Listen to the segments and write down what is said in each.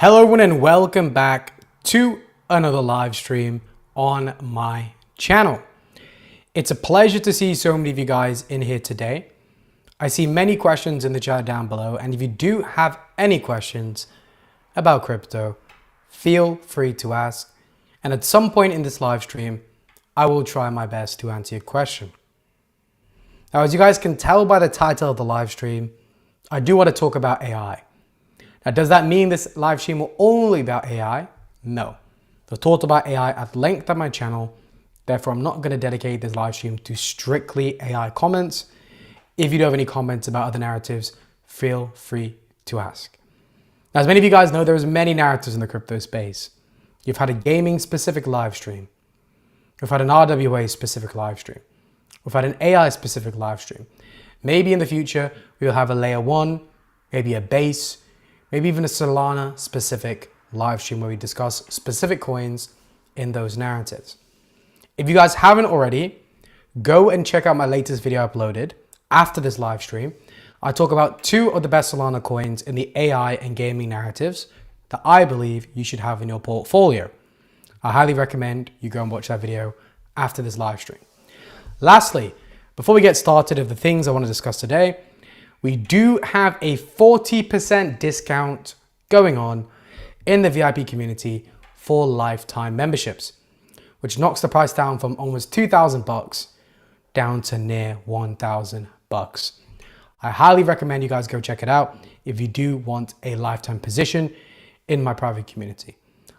Hello everyone and welcome back to another live stream on my channel. It's a pleasure to see so many of you guys in here today. I see many questions in the chat down below, and if you do have any questions about crypto, feel free to ask. And at some point in this live stream, I will try my best to answer your question. Now, as you guys can tell by the title of the live stream, I do want to talk about AI. Now, does that mean this live stream will only be about AI? No. I've talked about AI at length on my channel. Therefore, I'm not going to dedicate this live stream to strictly AI comments. If you do have any comments about other narratives, feel free to ask. Now, as many of you guys know, there's many narratives in the crypto space. You've had a gaming specific live stream. We've had an RWA specific live stream. We've had an AI specific live stream. Maybe in the future, we'll have a layer one, maybe a base, maybe even a Solana specific live stream where we discuss specific coins in those narratives. If you guys haven't already, go and check out my latest video uploaded after this live stream. I talk about two of the best Solana coins in the AI and gaming narratives that I believe you should have in your portfolio. I highly recommend you go and watch that video after this live stream. Lastly, before we get started of the things I want to discuss today, we do have a 40% discount going on in the VIP community for lifetime memberships, which knocks the price down from almost $2,000 down to near $1,000. I highly recommend you guys go check it out if you do want a lifetime position in my private community.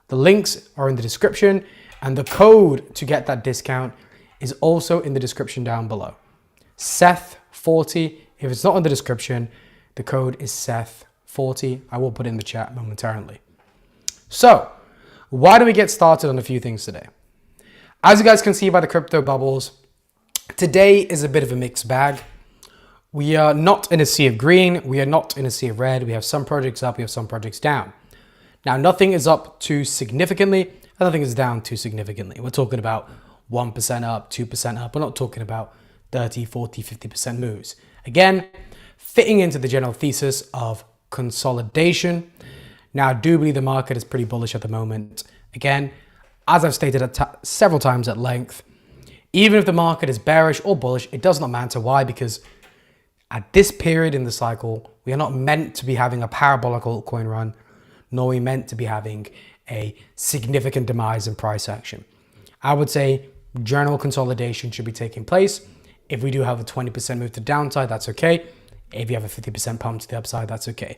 The links are in the description, and the code to get that discount is also in the description down below. Seth40. If it's not in the description, the code is Seth40. I will put it in the chat momentarily. So, why don't we get started on a few things today? As you guys can see by the crypto bubbles, today is a bit of a mixed bag. We are not in a sea of green. We are not in a sea of red. We have some projects up. We have some projects down. Now, nothing is up too significantly. And nothing is down too significantly. We're talking about 1% up, 2% up. We're not talking about 30, 40, 50% moves. Again, fitting into the general thesis of consolidation. Now, I do believe the market is pretty bullish at the moment. Again, as I've stated several times at length, even if the market is bearish or bullish, it does not matter. Why? Because at this period in the cycle, we are not meant to be having a parabolic altcoin run, nor are we meant to be having a significant demise in price action. I would say general consolidation should be taking place. If we do have a 20% move to the downside, that's okay. If you have a 50% pump to the upside, that's okay.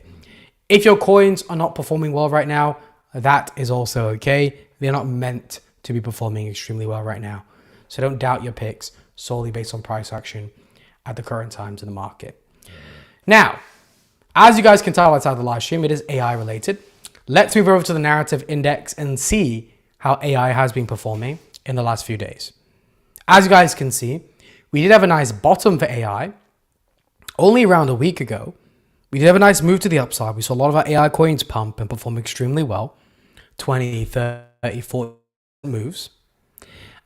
If your coins are not performing well right now, that is also okay. They're not meant to be performing extremely well right now. So don't doubt your picks solely based on price action at the current times in the market. Now, as you guys can tell outside the live stream, it is AI related. Let's move over to the narrative index and see how AI has been performing in the last few days. As you guys can see, we did have a nice bottom for AI only around a week ago. We did have a nice move to the upside. We saw a lot of our AI coins pump and perform extremely well. 20, 30, 40 moves.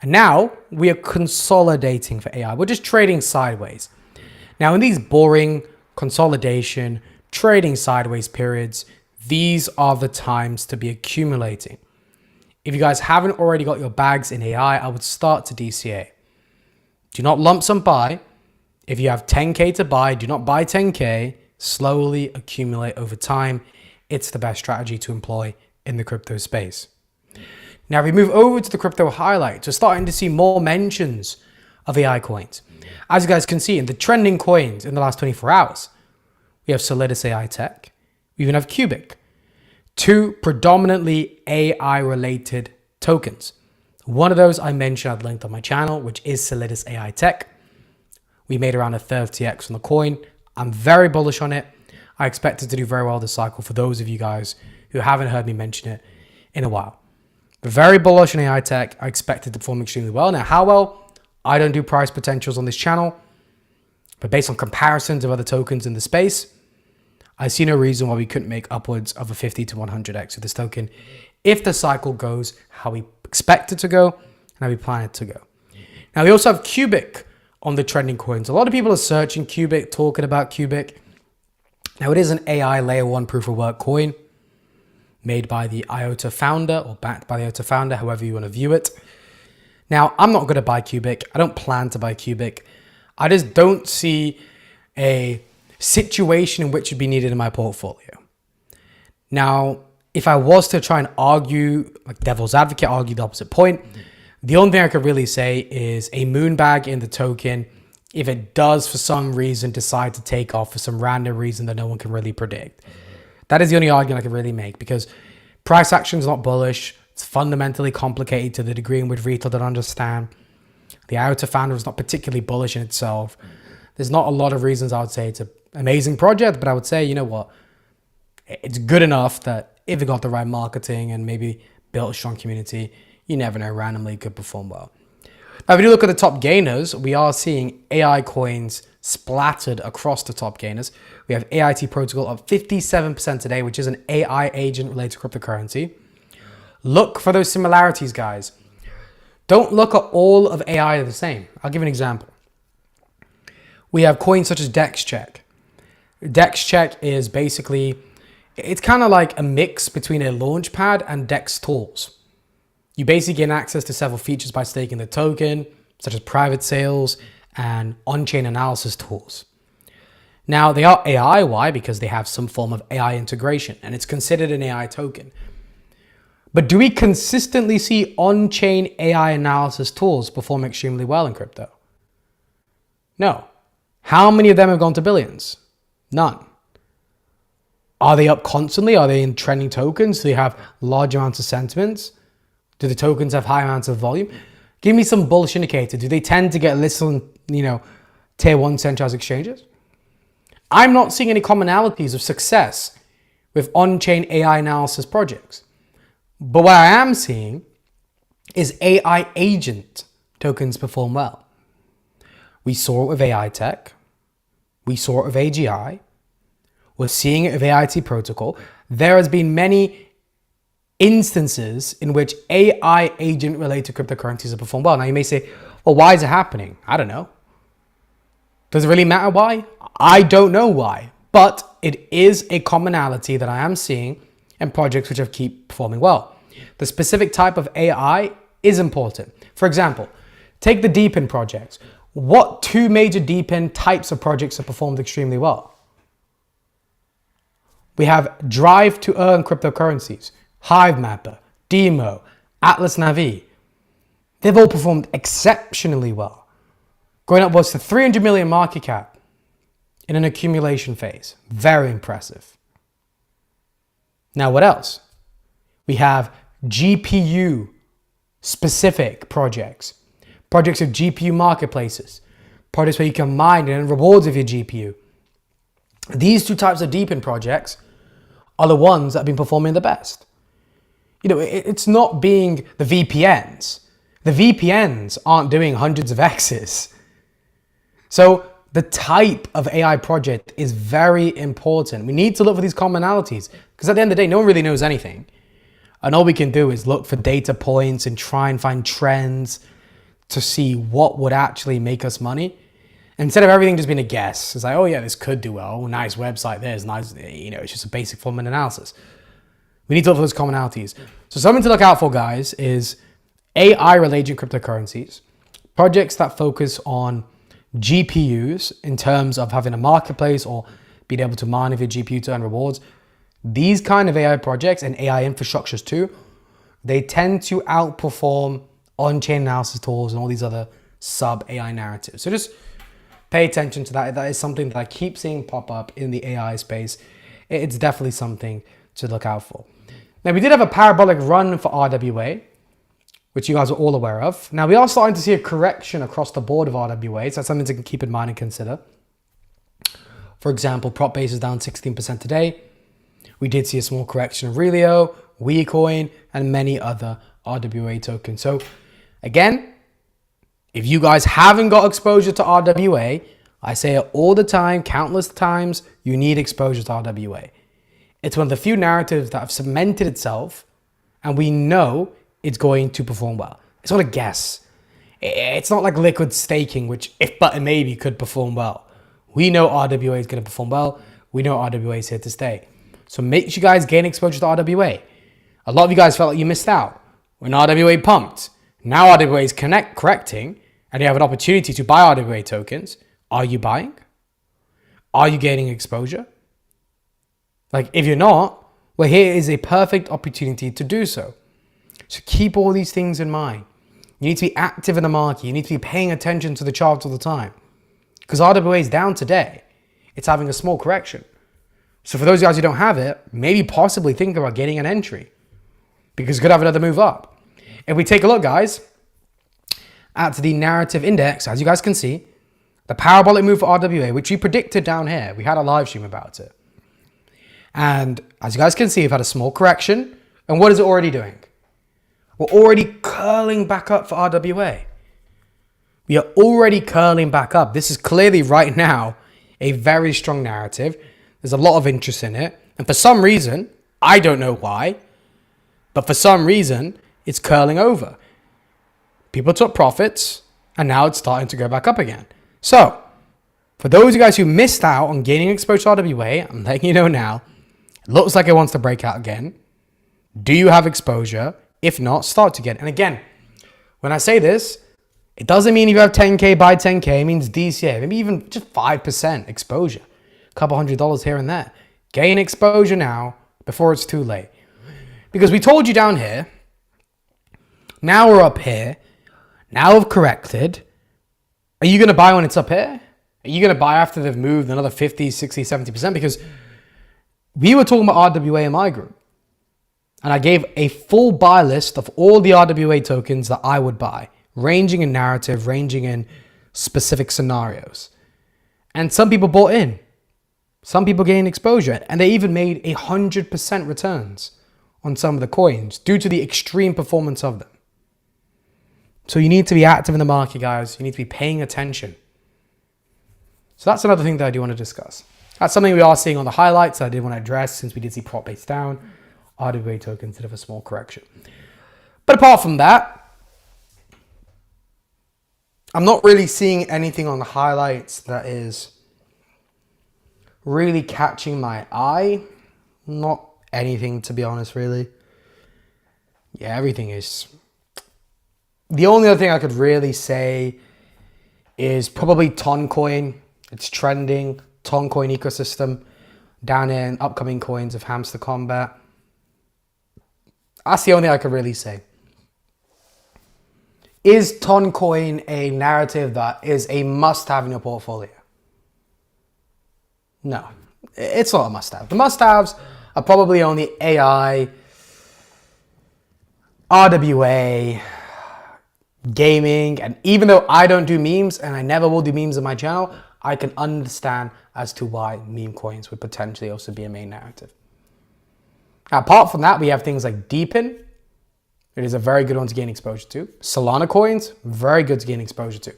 And now we are consolidating for AI. We're just trading sideways. Now in these boring consolidation, trading sideways periods, these are the times to be accumulating. If you guys haven't already got your bags in AI, I would start to DCA. Do not lump sum buy. If you have 10K to buy, do not buy 10K. Slowly accumulate over time. It's the best strategy to employ in the crypto space. Now, if we move over to the crypto highlights, we're starting to see more mentions of AI coins. As you guys can see in the trending coins in the last 24 hours, we have Solidus AI Tech. We even have Cubic. Two predominantly AI related tokens. One of those I mentioned at length on my channel, which is Solidus AI Tech. We made around a 30x on the coin. I'm very bullish on it. I expect it to do very well this cycle for those of you guys who haven't heard me mention it in a while. But very bullish on AI Tech. I expect it to perform extremely well. Now, how well? I don't do price potentials on this channel, but based on comparisons of other tokens in the space, I see no reason why we couldn't make upwards of a 50 to 100x with this token if the cycle goes how we expect it to go and how we plan it to go. Now, we also have Cubic on the trending coins. A lot of people are searching Cubic, talking about Cubic. Now, it is an AI layer one proof of work coin. made by the IOTA founder or backed by the IOTA founder, however you want to view it. Now, I'm not going to buy Cubic. I don't plan to buy Cubic. I just don't see a situation in which it'd be needed in my portfolio. Now, if I was to try and argue, like devil's advocate, argue the opposite point, the only thing I could really say is a moonbag in the token, if it does for some reason decide to take off for some random reason that no one can really predict. That is the only argument I can really make, because price action is not bullish. It's fundamentally complicated to the degree in which retail don't understand. The IOTA founder is not particularly bullish in itself. There's not a lot of reasons I would say it's an amazing project, but I would say, you know what? It's good enough that if it got the right marketing and maybe built a strong community, you never know, randomly could perform well. Now, if you look at the top gainers, we are seeing AI coins splattered across the top gainers. We have AIT protocol up 57% today, which is an AI agent related to cryptocurrency. Look for those similarities, guys. Don't look at all of AI the same. I'll give you an example. We have coins such as DexCheck. DexCheck is basically, it's kind of like a mix between a launchpad and Dex tools. You basically gain access to several features by staking the token, such as private sales and on-chain analysis tools. Now, they are AI. Why? Because they have some form of AI integration, and it's considered an AI token. But do we consistently see on-chain AI analysis tools perform extremely well in crypto? No. How many of them have gone to billions? None. Are they up constantly? Are they in trending tokens? Do they have large amounts of sentiments? Do the tokens have high amounts of volume? Give me some bullish indicator. Do they tend to get listed on, tier 1 centralized exchanges? I'm not seeing any commonalities of success with on-chain AI analysis projects. But what I am seeing is AI agent tokens perform well. We saw it with AI Tech. We saw it with AGI. We're seeing it with AIT protocol. There has been many instances in which AI agent related cryptocurrencies have performed well. Now you may say, well, why is it happening? I don't know. Does it really matter why? I don't know why, but it is a commonality that I am seeing in projects which have keep performing well. The specific type of AI is important. For example, take the Deepin projects. What two major Deepin types of projects have performed extremely well? We have Drive to Earn cryptocurrencies, Hivemapper, Demo, Atlas Navi. They've all performed exceptionally well, going upwards to 300 million market cap in an accumulation phase. Very impressive. Now, what else? We have GPU specific projects, projects of GPU marketplaces, projects where you can mine and earn rewards of your GPU. These two types of Deepin projects are the ones that have been performing the best. It's not being the VPNs. The VPNs aren't doing hundreds of X's. So the type of AI project is very important. We need to look for these commonalities because at the end of the day, no one really knows anything. And all we can do is look for data points and try and find trends to see what would actually make us money. Instead of everything just being a guess. It's like, oh yeah, this could do well. Nice website there. It's nice. It's just a basic form of analysis. We need to look for those commonalities. So something to look out for, guys, is AI-related cryptocurrencies, projects that focus on GPUs in terms of having a marketplace or being able to mine with your GPU to earn rewards. These kind of AI projects and AI infrastructures too, they tend to outperform on-chain analysis tools and all these other sub-AI narratives. So just pay attention to that. That is something that I keep seeing pop up in the AI space. It's definitely something to look out for. Now, we did have a parabolic run for RWA, which you guys are all aware of. Now, we are starting to see a correction across the board of RWA, so that's something to keep in mind and consider. For example, prop base is down 16% today. We did see a small correction of Relio, WeCoin, and many other RWA tokens. So again, if you guys haven't got exposure to RWA, I say it all the time, countless times, you need exposure to RWA. It's one of the few narratives that have cemented itself, and we know it's going to perform well. It's not a guess. It's not like liquid staking, which if but and maybe could perform well. We know RWA is going to perform well. We know RWA is here to stay. So make sure you guys gain exposure to RWA. A lot of you guys felt like you missed out when RWA pumped. Now RWA is correcting and you have an opportunity to buy RWA tokens. Are you buying? Are you gaining exposure? Like, if you're not, well, here is a perfect opportunity to do so. So keep all these things in mind. You need to be active in the market. You need to be paying attention to the charts all the time. Because RWA is down today. It's having a small correction. So for those guys who don't have it, maybe possibly think about getting an entry. Because it could have another move up. If we take a look, guys, at the narrative index, as you guys can see, the parabolic move for RWA, which we predicted down here. We had a live stream about it. And as you guys can see, we've had a small correction. And what is it already doing? We're already curling back up for RWA. We are already curling back up. This is clearly right now a very strong narrative. There's a lot of interest in it. And for some reason, I don't know why, but for some reason, it's curling over. People took profits, and now it's starting to go back up again. So, for those of you guys who missed out on gaining exposure to RWA, I'm letting you know now, it looks like it wants to break out again. Do you have exposure? If not, start to get it. And again, when I say this, it doesn't mean if you have 10K, buy 10K. It means DCA, maybe even just 5% exposure. A couple $100 here and there. Gain exposure now before it's too late. Because we told you down here, now we're up here, now we've corrected. Are you going to buy when it's up here? Are you going to buy after they've moved another 50, 60, 70%? Because we were talking about RWA in my group. And I gave a full buy list of all the RWA tokens that I would buy, ranging in narrative, ranging in specific scenarios. And some people bought in. Some people gained exposure. And they even made 100% returns on some of the coins due to the extreme performance of them. So you need to be active in the market, guys. You need to be paying attention. So that's another thing that I do want to discuss. That's something we are seeing on the highlights that I did want to address since we did see prop base down. RWA tokens did have a small correction. But apart from that, I'm not really seeing anything on the highlights that is really catching my eye. Not anything, to be honest, really. Yeah, everything is. The only other thing I could really say is probably Toncoin. It's trending. Toncoin ecosystem down in upcoming coins of Hamster Combat. That's the only thing I could really say. Is Toncoin a narrative that is a must-have in your portfolio? No, it's not a must-have. The must-haves are probably only AI, RWA, gaming, and even though I don't do memes and I never will do memes on my channel, I can understand as to why meme coins would potentially also be a main narrative. Now, apart from that, we have things like Deepin. It is a very good one to gain exposure to. Solana coins, very good to gain exposure to.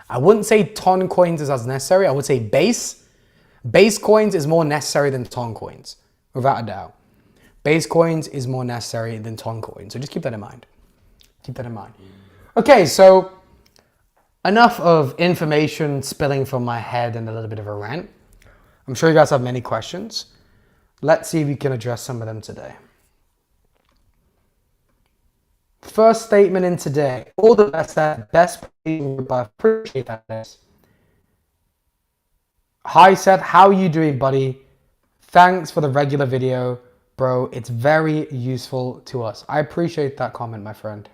I wouldn't say Ton coins is as necessary. I would say Base coins is more necessary than Ton coins, without a doubt. Base coins is more necessary than Ton coins. So just keep that in mind. Keep that in mind. Okay, so enough of information spilling from my head and a little bit of a rant. I'm sure you guys have many questions. Let's see if we can address some of them today. First statement in today. All the best at best. I appreciate that. Hi Seth, how are you doing, buddy? Thanks for the regular video, bro. It's very useful to us. I appreciate that comment, my friend.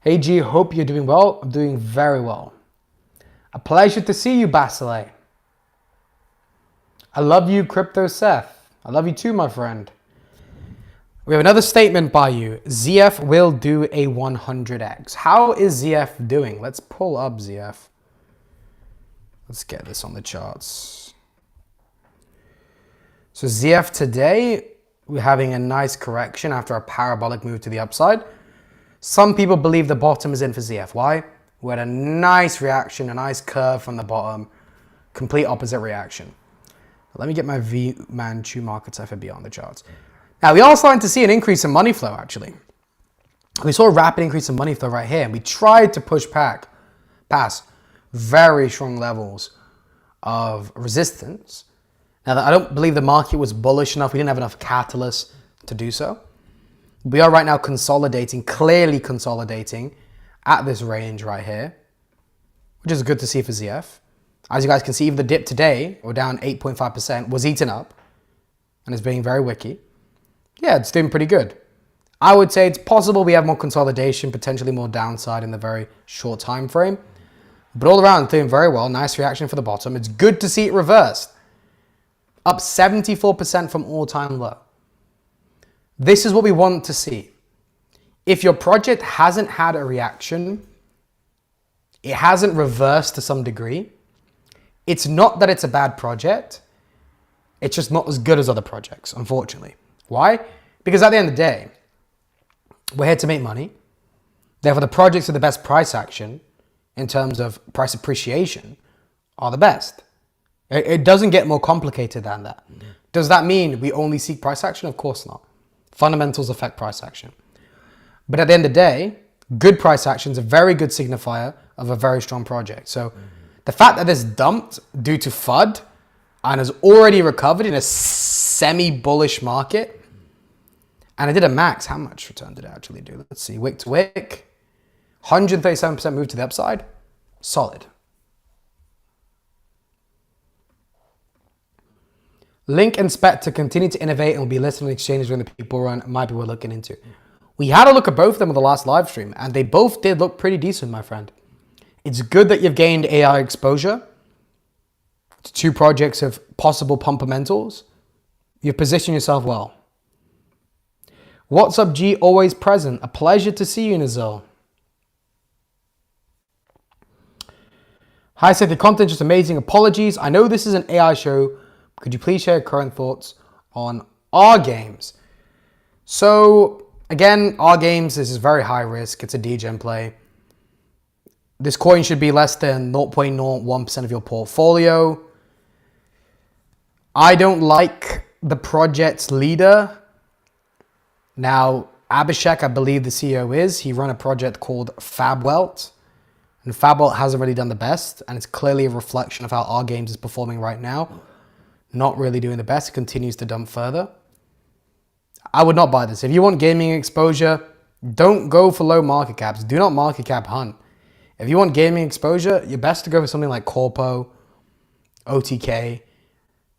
Hey G, hope you're doing well. I'm doing very well. A pleasure to see you, Basile. I love you, Crypto Seth. I love you too, my friend. We have another statement by you. ZF will do a 100x. How is ZF doing? Let's pull up ZF. Let's get this on the charts. So ZF today, we're having a nice correction after a parabolic move to the upside. Some people believe the bottom is in for ZF. Why? We had a nice reaction, a nice curve from the bottom. Complete opposite reaction. Let me get my V-Manchu market FOB on the charts. Now, we are starting to see an increase in money flow, actually. We saw a rapid increase in money flow right here, and we tried to push past very strong levels of resistance. Now, I don't believe the market was bullish enough. We didn't have enough catalysts to do so. We are right now consolidating, clearly consolidating at this range right here, which is good to see for ZF. As you guys can see, even the dip today, or down 8.5%, was eaten up and is being very wicky. Yeah, it's doing pretty good. I would say it's possible we have more consolidation, potentially more downside in the very short time frame. But all around, doing very well. Nice reaction for the bottom. It's good to see it reversed. Up 74% from all-time low. This is what we want to see. If your project hasn't had a reaction, it hasn't reversed to some degree, it's not that it's a bad project. It's just not as good as other projects, unfortunately. Why? Because at the end of the day, we're here to make money. Therefore, the projects with the best price action in terms of price appreciation are the best. It doesn't get more complicated than that. Does that mean we only seek price action? Of course not. Fundamentals affect price action. But at the end of the day, good price action is a very good signifier of a very strong project. So the fact that this dumped due to FUD and has already recovered in a semi-bullish market, and it did a max. How much return did it actually do? Let's see. Wick to wick. 137% move to the upside. Solid. Link and Spec to continue to innovate and will be listed on exchanges during the people run. Might be worth looking into. We had a look at both of them on the last live stream, and they both did look pretty decent, my friend. It's good that you've gained AI exposure to two projects of possible pumpamentals. You've positioned yourself well. What's up, G? Always present. A pleasure to see you, Nazil. Hi, said the content just amazing. Apologies. I know this is an AI show. Could you please share your current thoughts on our games? So again, our games, this is very high risk. It's a degen play. This coin should be less than 0.01% of your portfolio. I don't like the project's leader. Now, Abhishek, I believe the CEO is. He run a project called Fabwelt. And Fabwelt hasn't really done the best. And it's clearly a reflection of how our games is performing right now. Not really doing the best. It continues to dump further. I would not buy this. If you want gaming exposure, don't go for low market caps. Do not market cap hunt. If you want gaming exposure, you're best to go for something like Corpo, OTK,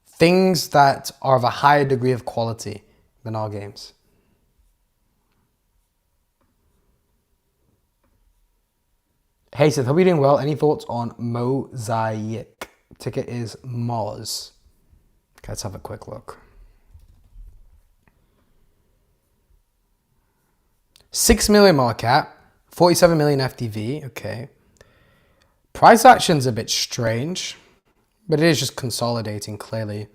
things that are of a higher degree of quality than our games. Hey Seth, hope you're doing well. Any thoughts on Mosaic? Ticket is Moz. Okay, let's have a quick look. 6 million market cap, 47 million FTV. Okay. Price action's a bit strange, but it is just consolidating clearly.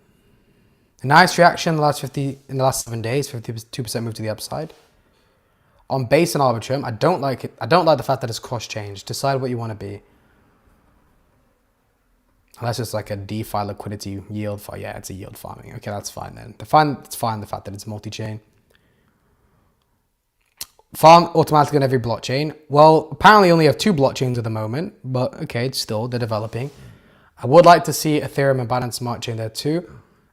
A nice reaction in the last 7 days, 52% move to the upside. On base and Arbitrum, I don't like it. I don't like the fact that it's cross-changed. Decide what you want to be. Unless it's like a DeFi liquidity yield farm. Yeah, it's a yield farming. Okay, that's fine then. It's fine the fact that it's multi-chain. Farm automatically on every blockchain. Well, apparently only have 2 blockchains at the moment, but okay, it's still, they're developing. I would like to see Ethereum and Binance Smart Chain there too,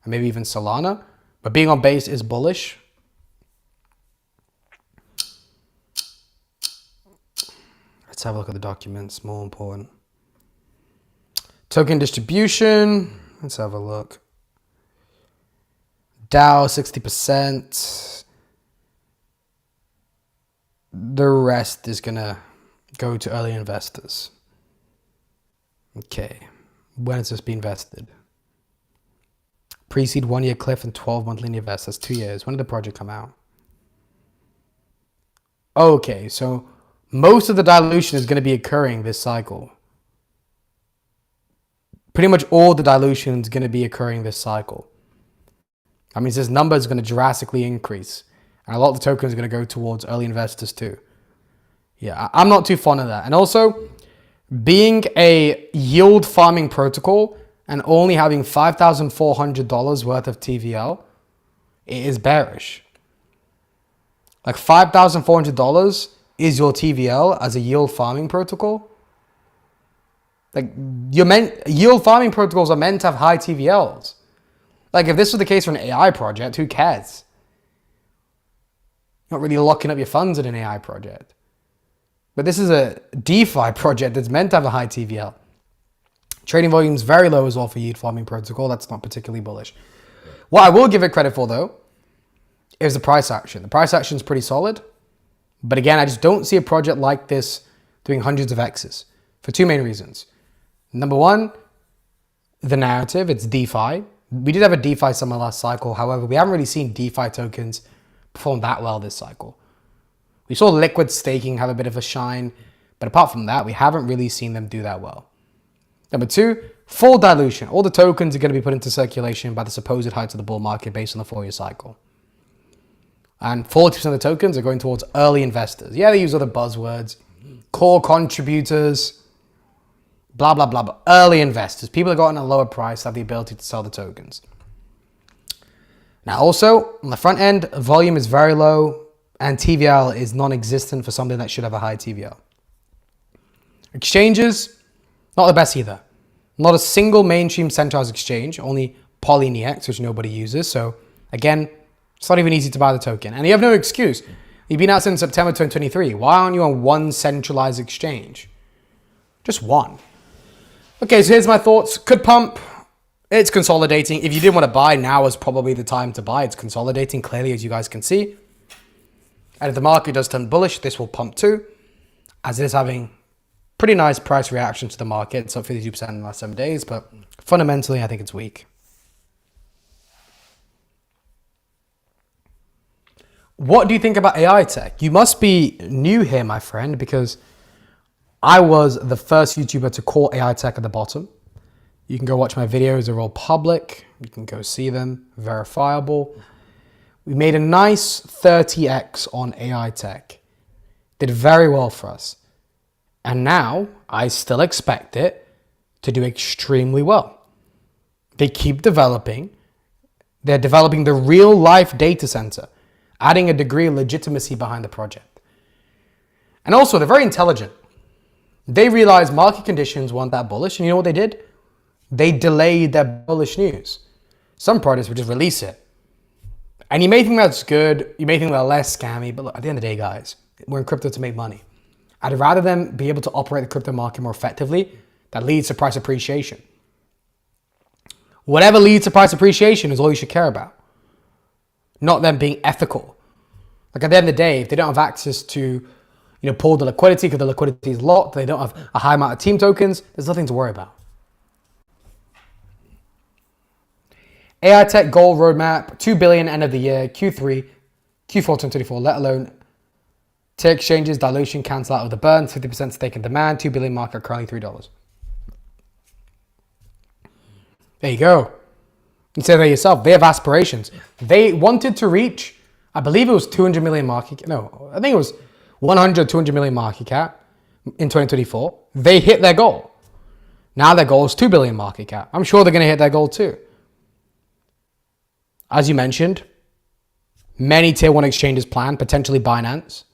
and maybe even Solana. But being on base is bullish. Let's have a look at the documents, more important. Token distribution, let's have a look. DAO, 60%. The rest is gonna go to early investors. Okay, when has this been invested? Pre-seed 1 year cliff and 12 monthly invest. That's 2 years. When did the project come out? Okay, so most of the dilution is going to be occurring this cycle. Pretty much all the dilution is going to be occurring this cycle. That means this number is going to drastically increase. And a lot of the tokens are going to go towards early investors too. Yeah, I'm not too fond of that. And also, being a yield farming protocol and only having $5,400 worth of TVL, it is bearish. Like $5,400 is your TVL as a yield farming protocol. Like yield farming protocols are meant to have high TVLs. Like if this was the case for an AI project, who cares? You're not really locking up your funds in an AI project. But this is a DeFi project that's meant to have a high TVL. Trading volume is very low as well for yield farming protocol. That's not particularly bullish. What I will give it credit for, though, is the price action. The price action is pretty solid. But again, I just don't see a project like this doing hundreds of X's for two main reasons. Number one, the narrative. It's DeFi. We did have a DeFi summer last cycle. However, we haven't really seen DeFi tokens perform that well this cycle. We saw liquid staking have a bit of a shine. But apart from that, we haven't really seen them do that well. Number two, full dilution. All the tokens are going to be put into circulation by the supposed height of the bull market based on the 4-year cycle. And 40% of the tokens are going towards early investors. Yeah, they use other buzzwords. Core contributors. Blah, blah, blah. But early investors. People that got in a lower price have the ability to sell the tokens. Now also, on the front end, volume is very low. And TVL is non-existent for something that should have a high TVL. Exchanges, not the best either. Not a single mainstream centralized exchange, only PolyNex, which nobody uses. So again, it's not even easy to buy the token. And you have no excuse. You've been out since September 2023. Why aren't you on one centralized exchange? Just one. Okay, so here's my thoughts. Could pump. It's consolidating. If you didn't want to buy, now is probably the time to buy. It's consolidating clearly, as you guys can see. And if the market does turn bullish, this will pump too, as it is having pretty nice price reaction to the market. It's up 52% in the last 7 days, but fundamentally, I think it's weak. What do you think about AI tech? You must be new here, my friend, because I was the first YouTuber to call AI tech at the bottom. You can go watch my videos. They're all public. You can go see them, verifiable. We made a nice 30x on AI tech. Did very well for us. And now I still expect it to do extremely well. They keep developing. They're developing the real life data center, adding a degree of legitimacy behind the project. And also, they're very intelligent. They realized market conditions weren't that bullish. And you know what they did? They delayed their bullish news. Some projects would just release it. And you may think that's good. You may think they're less scammy. But look, at the end of the day, guys, we're in crypto to make money. I'd rather them be able to operate the crypto market more effectively. That leads to price appreciation. Whatever leads to price appreciation is all you should care about. Not them being ethical. Like at the end of the day, if they don't have access to, pull the liquidity because the liquidity is locked, they don't have a high amount of team tokens, there's nothing to worry about. AI Tech goal roadmap, 2 billion end of the year, Q3, Q4 2024, let alone tier exchanges, dilution, cancel out of the burn, 50% stake in demand, 2 billion market, currently $3. There you go. You say that yourself. They have aspirations. They wanted to reach, I believe it was 200 million market cap. No, I think it was 100, 200 million market cap in 2024. They hit their goal. Now their goal is 2 billion market cap. I'm sure they're going to hit their goal too. As you mentioned, many tier 1 exchanges planned, potentially Binance.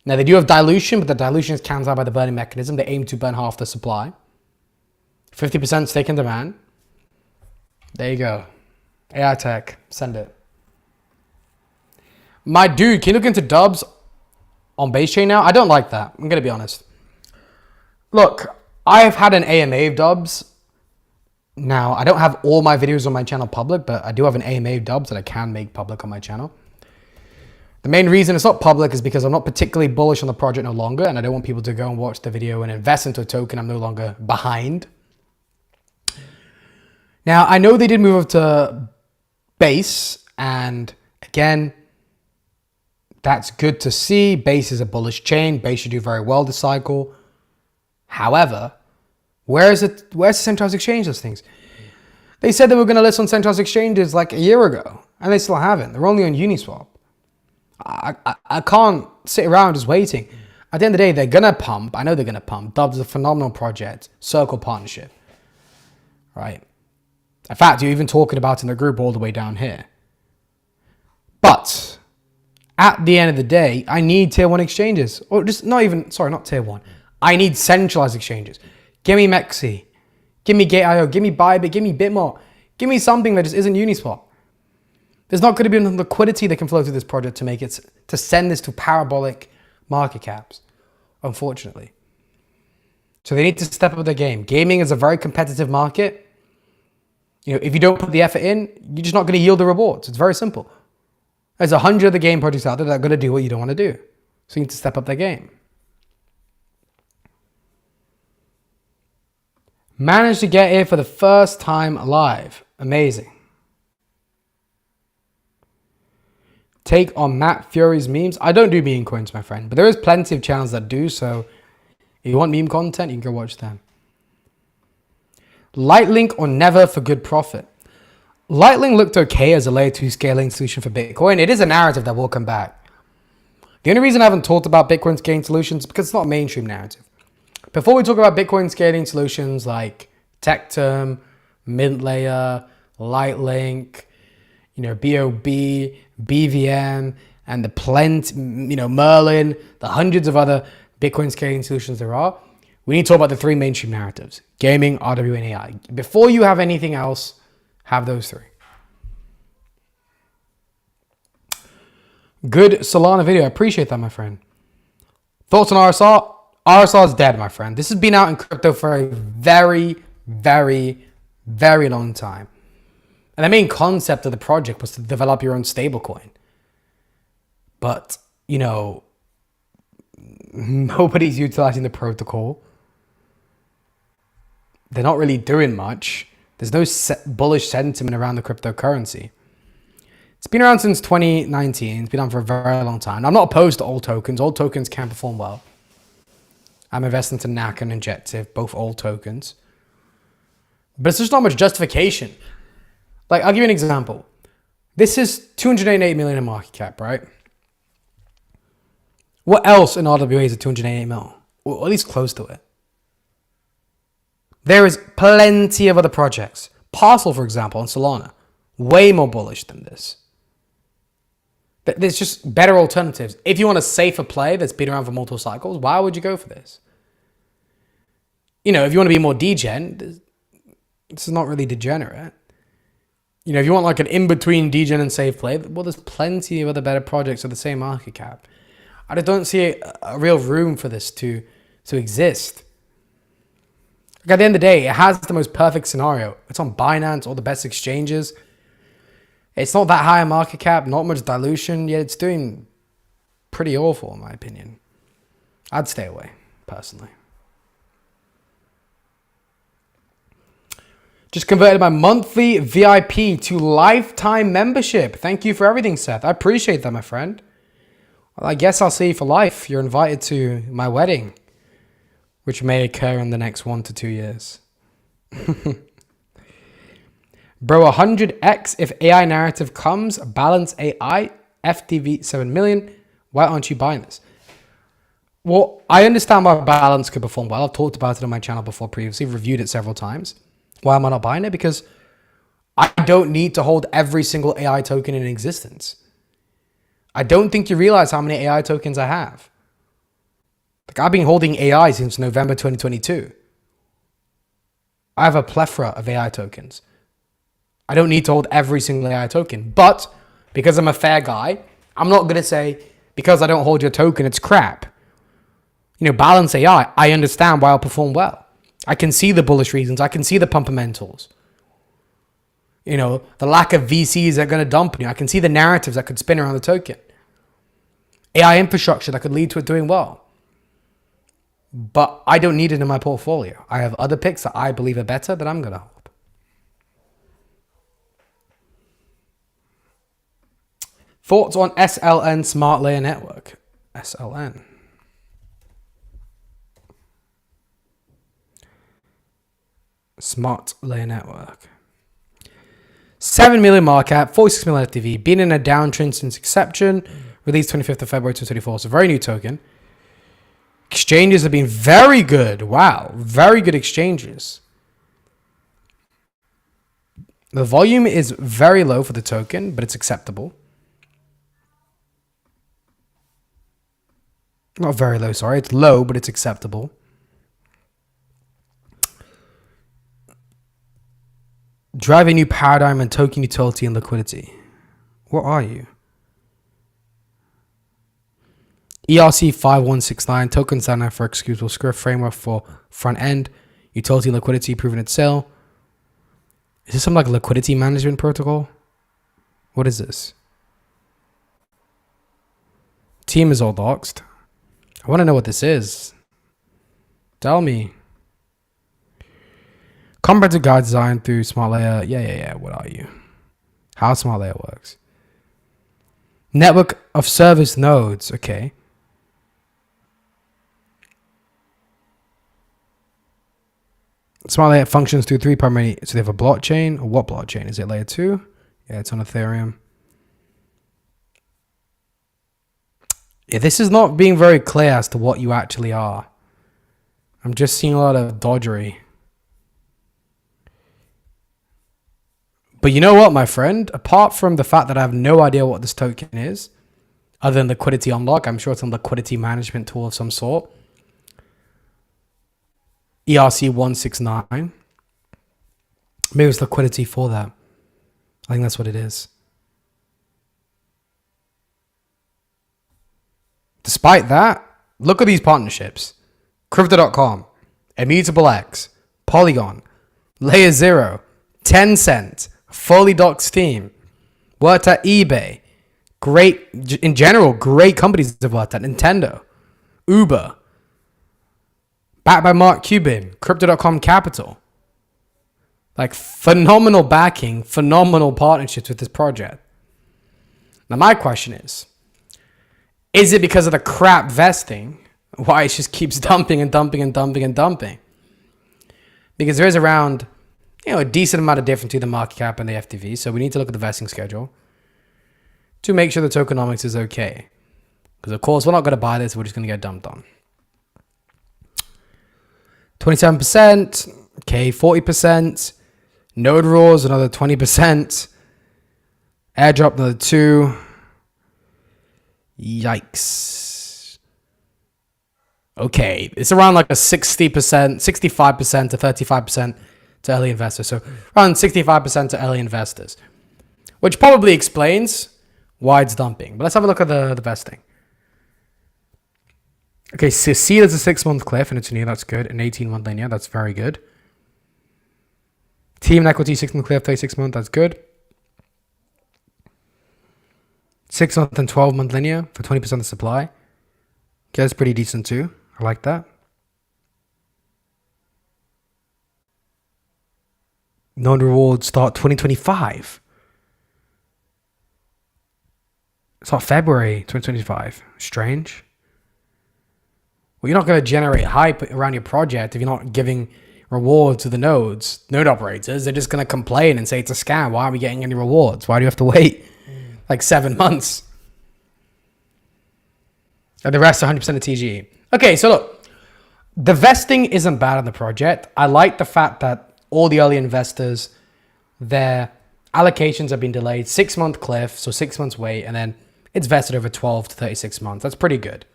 Now they do have dilution, but the dilution is cancelled out by the burning mechanism. They aim to burn half the supply. 50% stake in demand. There you go. AI Tech, send it. My dude, can you look into dubs on base chain now? I don't like that. I'm going to be honest. Look, I've had an AMA of dubs. Now, I don't have all my videos on my channel public, but I do have an AMA of dubs that I can make public on my channel. The main reason it's not public is because I'm not particularly bullish on the project no longer, and I don't want people to go and watch the video and invest into a token I'm no longer behind. Now, I know they did move up to base, and again, that's good to see. Base is a bullish chain. Base should do very well this cycle. However, where's the centralized exchange listings? They said they were going to list on centralized exchanges like a year ago, and they still haven't. They're only on Uniswap. I can't sit around just waiting. At the end of the day, they're going to pump. I know they're going to pump. Dubs is a phenomenal project. Circle partnership. Right? In fact, you're even talking about it in the group all the way down here. But at the end of the day, I need tier 1 exchanges. Or just not tier 1. I need centralized exchanges. Give me Mexi. Give me Gate.io. Give me Bybit. Give me Bitmart. Give me something that just isn't Uniswap. There's not going to be enough liquidity that can flow through this project to make it, to send this to parabolic market caps, unfortunately. So they need to step up their game. Gaming is a very competitive market. You know, if you don't put the effort in, you're just not going to yield the rewards. It's very simple. There's 100 of the game projects out there that are going to do what you don't want to do. So you need to step up their game. Managed to get here for the first time alive. Amazing. Take on Matt Fury's memes. I don't do meme coins, my friend, but there is plenty of channels that do. So if you want meme content, you can go watch them. Lightlink or never for good profit. Lightlink looked okay as a layer 2 scaling solution for Bitcoin. It is a narrative that will come back. The only reason I haven't talked about Bitcoin scaling solutions is because it's not a mainstream narrative. Before we talk about Bitcoin scaling solutions like Tectum, Mint Layer, Lightlink, BOB, BVM, and the plenty, Merlin, the hundreds of other Bitcoin scaling solutions there are, we need to talk about the three mainstream narratives: gaming, RWA, and AI. Before you have anything else, have those three. Good Solana video. I appreciate that, my friend. Thoughts on RSR? RSR is dead, my friend. This has been out in crypto for a very, very, very long time. And the main concept of the project was to develop your own stablecoin. But, nobody's utilizing the protocol. They're not really doing much. There's no bullish sentiment around the cryptocurrency. It's been around since 2019. It's been on for a very long time. I'm not opposed to old tokens. Old tokens can perform well. I'm investing into NAC and Injective, both old tokens. But it's just not much justification. Like, I'll give you an example. This is 288 million in market cap, right? What else in RWA is at 288 mil? Or at least close to it. There is plenty of other projects. Parcel, for example, on Solana. Way more bullish than this. There's just better alternatives. If you want a safer play that's been around for multiple cycles, why would you go for this? If you want to be more degen, this is not really degenerate. If you want like an in-between degen and safe play, well, there's plenty of other better projects with the same market cap. I just don't see a real room for this to exist. Like at the end of the day, it has the most perfect scenario. It's on Binance, all the best exchanges. It's not that high a market cap, not much dilution, yet it's doing pretty awful in my opinion. I'd stay away, personally. Just converted my monthly VIP to lifetime membership. Thank you for everything, Seth. I appreciate that, my friend. Well, I guess I'll see you for life. You're invited to my wedding, which may occur in the next 1 to 2 years. Bro, 100x if AI narrative comes. Balance AI, FTV 7 million. Why aren't you buying this? Well, I understand why Balance could perform well. I've talked about it on my channel before previously, reviewed it several times. Why am I not buying it? Because I don't need to hold every single AI token in existence. I don't think you realize how many AI tokens I have. Like, I've been holding AI since November 2022. I have a plethora of AI tokens. I don't need to hold every single AI token. But because I'm a fair guy, I'm not going to say, because I don't hold your token, it's crap. Balance AI, I understand why I'll perform well. I can see the bullish reasons. I can see the pumpamentals. The lack of VCs that are going to dump you. I can see the narratives that could spin around the token. AI infrastructure that could lead to it doing well. But I don't need it in my portfolio. I have other picks that I believe are better that I'm going to hold. Thoughts on SLN Smart Layer Network? SLN. Smart Layer Network. 7 million market cap, 46 million FTV, been in a downtrend since inception, released 25th of February 2024. So very new token. Exchanges have been very good. Wow, very good exchanges. The volume is very low for the token, but it's acceptable. Not very low, sorry. It's low, but it's acceptable. Drive a new paradigm in token utility and liquidity. What are you? ERC 5169 token standard for executable script framework for front end. Utility liquidity proven at sale. Is this some like liquidity management protocol? What is this? Team is all doxed. I want to know what this is. Tell me. Comprehensive guide design through smart layer. Yeah. What are you? How smart layer works. Network of service nodes. Okay. Smart layer functions through three primary. So they have a blockchain. Or what blockchain? Is it layer 2? Yeah, it's on Ethereum. Yeah, this is not being very clear as to what you actually are. I'm just seeing a lot of dodgery. But you know what, my friend? Apart from the fact that I have no idea what this token is, other than liquidity unlock, I'm sure it's some liquidity management tool of some sort. ERC 169. Maybe it's liquidity for that. I think that's what it is. Despite that, look at these partnerships. Crypto.com, Immutable X, Polygon, Layer 0, Tencent, Fully Docs Team, worked at eBay. Great, in general, great companies have worked at Nintendo, Uber, backed by Mark Cuban, Crypto.com Capital. Like phenomenal backing, phenomenal partnerships with this project. Now my question is it because of the crap vesting why it just keeps dumping and dumping and dumping and dumping? Because there is around, a decent amount of difference between the market cap and the FTV. So we need to look at the vesting schedule to make sure the tokenomics is okay. Because of course we're not going to buy this, we're just going to get dumped on. 27%, okay, 40%, node rules another 20%, airdrop another 2. Yikes. Okay, it's around like a 60%, 65% to 35% to early investors. So around 65% to early investors, which probably explains why it's dumping. But let's have a look at the vesting. Okay, so see there's a 6-month cliff and it's new, that's good. An 18-month linear, that's very good. Team and equity 6-month cliff, 36-month, that's good. 6-month and 12-month linear for 20% of supply. Okay, that's pretty decent too. I like that. Non-reward start 2025. Start February 2025. Strange. Well, you're not going to generate hype around your project if you're not giving rewards to the node operators. They're just going to complain and say it's a scam. Why aren't we getting any rewards? Why do you have to wait like 7 months? And the rest 100% of TGE. Okay, so look, the vesting isn't bad on the project. I like the fact that all the early investors, their allocations have been delayed. 6-month cliff, so 6 months wait, and then it's vested over 12 to 36 months. That's pretty good.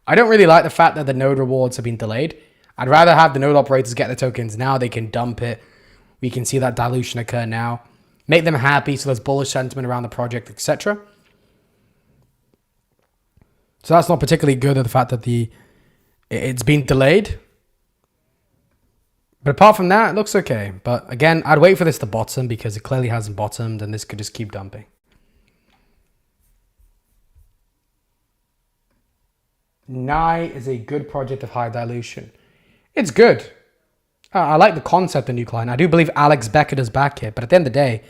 I don't really like the fact that the node rewards have been delayed. I'd rather have the node operators get the tokens now. They can dump it. We can see that dilution occur now. Make them happy so there's bullish sentiment around the project, etc. So that's not particularly good of the fact that it's been delayed. But apart from that, it looks okay. But again, I'd wait for this to bottom because it clearly hasn't bottomed and this could just keep dumping. Nye is a good project of high dilution. It's good. I like the concept of new client. I do believe Alex Becker does back it. But at the end of the day,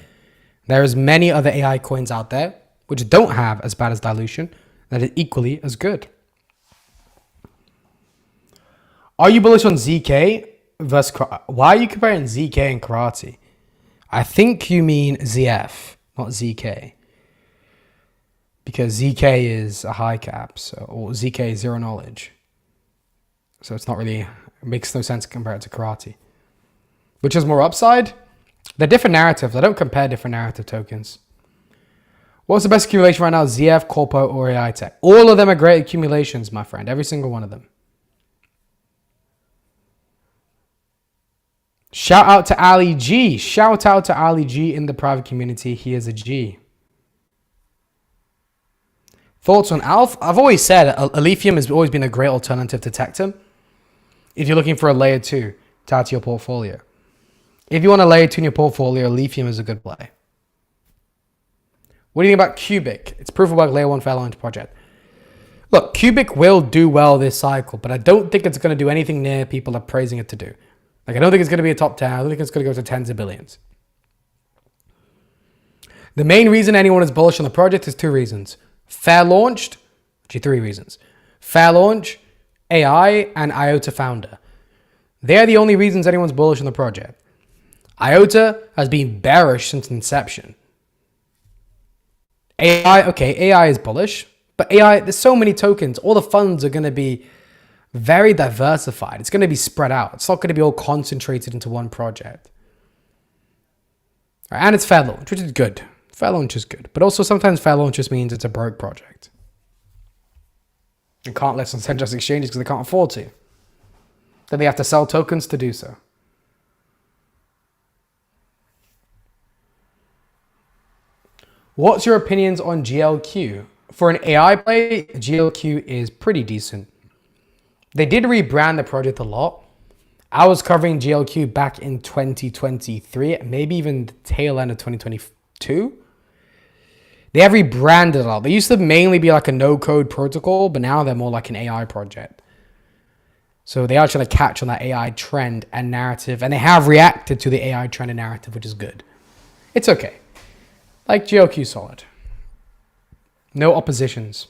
there's many other AI coins out there which don't have as bad as dilution that are equally as good. Are you bullish on ZK versus why are you comparing ZK and Karate? I think you mean ZF, not ZK. Because ZK is a high cap, or ZK is zero knowledge. So it's not really, it makes no sense to compare it to Karate. Which is more upside? They're different narratives. I don't compare different narrative tokens. What's the best accumulation right now? ZF, Corpo, or AI Tech? All of them are great accumulations, my friend. Every single one of them. Shout out to Ali G. Shout out to Ali G in the private community. He is a G. Thoughts on Alf? I've always said Lithium has always been a great alternative to Tectum if you're looking for a layer 2 to add to your portfolio. If you want a layer 2 in your portfolio, Lithium is a good play. What do you think about Cubic? It's proof of work layer 1 fair launch project. Look, Cubic will do well this cycle, but I don't think it's going to do anything near people are praising it to do. Like, I don't think it's going to be a top 10. I don't think it's going to go to tens of billions. The main reason anyone is bullish on the project is 2 reasons. Fair launched, actually 3 reasons. Fair launch, AI, and IOTA founder. They're the only reasons anyone's bullish on the project. IOTA has been bearish since inception. AI is bullish, but AI, there's so many tokens. All the funds are going to be very diversified. It's going to be spread out. It's not going to be all concentrated into one project. And it's fair launch, which is good. Fair launch is good. But also sometimes fair launch just means it's a broke project. You can't list on centralized exchanges because they can't afford to. Then they have to sell tokens to do so. What's your opinions on GLQ? For an AI play, GLQ is pretty decent. They did rebrand the project a lot. I was covering GLQ back in 2023, maybe even the tail end of 2022. They have rebranded a lot. They used to mainly be like a no-code protocol, but now they're more like an AI project. So they are trying to catch on that AI trend and narrative, and they have reacted to the AI trend and narrative, which is good. It's okay. Like GLQ solid. No oppositions.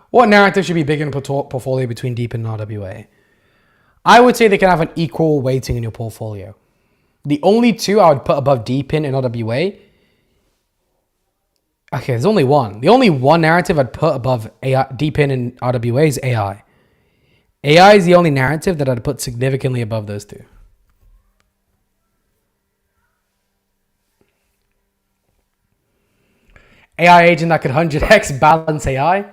What narrative should be bigger in a portfolio between Deepin and RWA? I would say they can have an equal weighting in your portfolio. The only 2 I would put above Deepin and RWA. Okay, there's only one. The only one narrative I'd put above Deepin and RWA is AI. AI is the only narrative that I'd put significantly above those 2. AI agent that could 100x balance AI.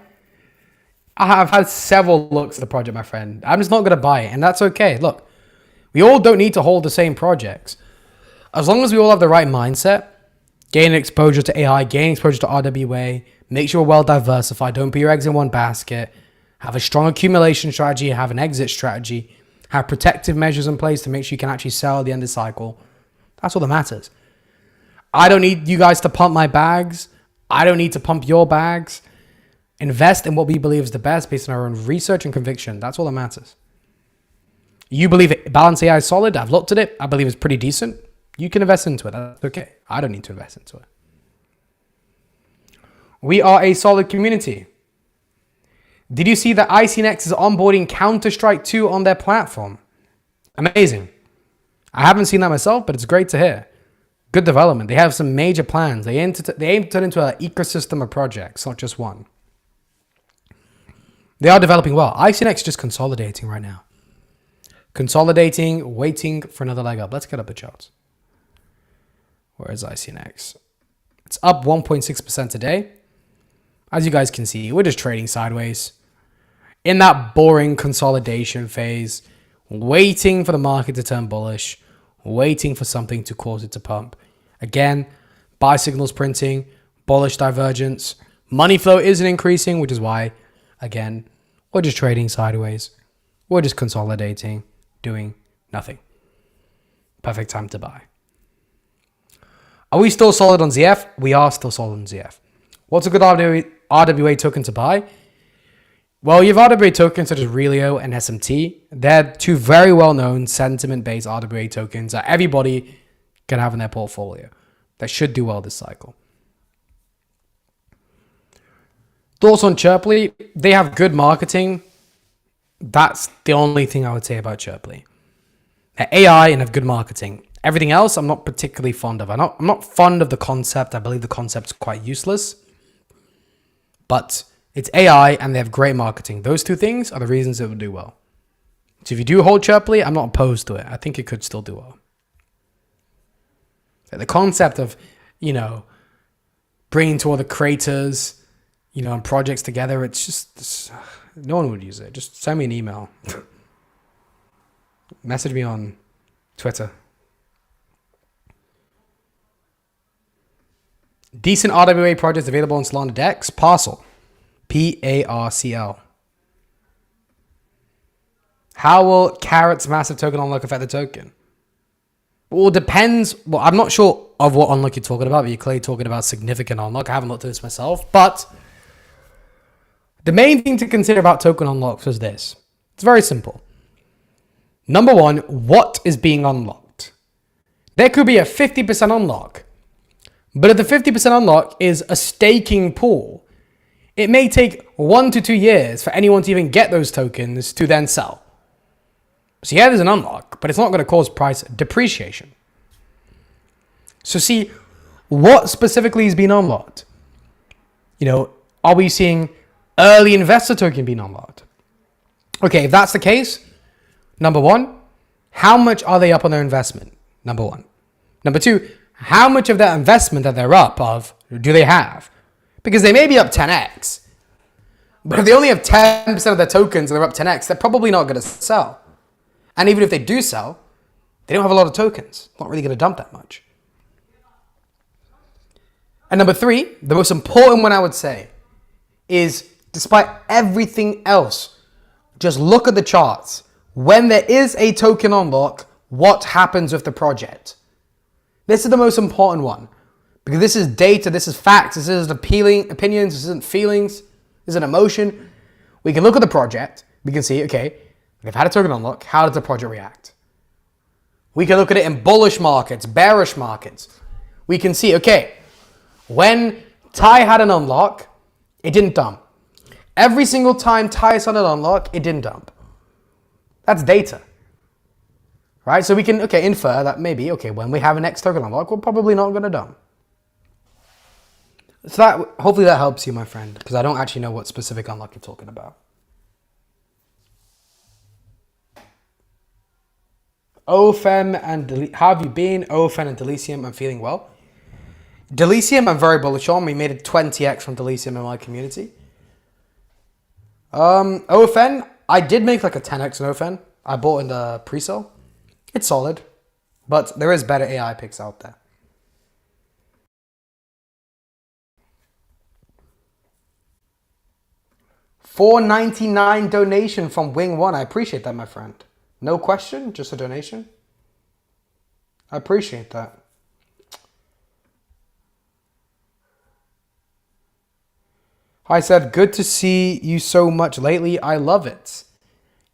I've had several looks at the project, my friend. I'm just not going to buy it, and that's okay. Look, we all don't need to hold the same projects. As long as we all have the right mindset, gain exposure to AI, gain exposure to RWA, make sure we're well diversified, don't put your eggs in one basket, have a strong accumulation strategy, have an exit strategy, have protective measures in place to make sure you can actually sell at the end of the cycle. That's all that matters. I don't need you guys to pump my bags. I don't need to pump your bags. Invest in what we believe is the best based on our own research and conviction. That's all that matters. You believe it, Balance AI is solid. I've looked at it. I believe it's pretty decent. You can invest into it. That's okay. I don't need to invest into it. We are a solid community. Did you see that ICNX is onboarding Counter-Strike 2 on their platform? Amazing. I haven't seen that myself, but it's great to hear. Good development. They have some major plans. They aim to turn into an ecosystem of projects, not just one. They are developing well. ICNX is just consolidating right now. Consolidating, waiting for another leg up. Let's get up the charts. Where is ICNX? It's up 1.6% today. As you guys can see, we're just trading sideways. In that boring consolidation phase, waiting for the market to turn bullish, waiting for something to cause it to pump. Again, buy signals printing, bullish divergence. Money flow isn't increasing, which is why, again, we're just trading sideways. We're just consolidating, doing nothing. Perfect time to buy. Are we still solid on ZF? We are still solid on ZF. What's a good RWA token to buy? Well, you have RWA tokens such as Relio and SMT. They're 2 very well-known sentiment-based RWA tokens that everybody can have in their portfolio that should do well this cycle. Thoughts on Chirply? They have good marketing. That's the only thing I would say about Chirply. They're AI and have good marketing. Everything else, I'm not particularly fond of. I'm not fond of the concept. I believe the concept's quite useless. But it's AI and they have great marketing. Those 2 things are the reasons it would do well. So if you do hold Chirply, I'm not opposed to it. I think it could still do well. The concept of, bringing to all the creators, and projects together, no one would use it. Just send me an email. Message me on Twitter. Decent RWA projects available on Solana DEX. Parcel. Parcl. How will Carrot's massive token unlock affect the token? Well, it depends. Well, I'm not sure of what unlock you're talking about, but you're clearly talking about significant unlock. I haven't looked at this myself, but the main thing to consider about token unlocks is this. It's very simple. Number one, what is being unlocked? There could be a 50% unlock, but if the 50% unlock is a staking pool, it may take 1 to 2 years for anyone to even get those tokens to then sell. So yeah, there's an unlock, but it's not going to cause price depreciation. So see, what specifically is being unlocked? Are we seeing early investor token being unlocked? Okay, if that's the case, number one, how much are they up on their investment? Number one. Number two, how much of that investment that they're up of do they have? Because they may be up 10x, but if they only have 10% of their tokens and they're up 10x, they're probably not going to sell. And even if they do sell, they don't have a lot of tokens. Not really going to dump that much. And number three, the most important one I would say is, despite everything else, just look at the charts. When there is a token unlock, what happens with the project? This is the most important one. Because this is data, this is facts, this isn't opinions, this isn't feelings, this isn't emotion. We can look at the project, we can see, okay, they've had a token unlock, how does the project react? We can look at it in bullish markets, bearish markets. We can see, okay, when TIE had an unlock, it didn't dump. Every single time TIE had an unlock, it didn't dump. That's data. Right? So we can, infer that maybe, when we have a next token unlock, we're probably not going to dump. So hopefully that helps you, my friend, because I don't actually know what specific unlock you're talking about. OFEM and how have you been? OFEM and Delicium, I'm feeling well. Delicium, I'm very bullish on. We made a 20x from Delicium in my community. OFN, I did make like a 10x in OFN. I bought in the pre-sale. It's solid, but there is better AI picks out there. $4.99 donation from Wing One. I appreciate that, my friend. No question, just a donation. I appreciate that. Hi, Seth. Good to see you so much lately. I love it.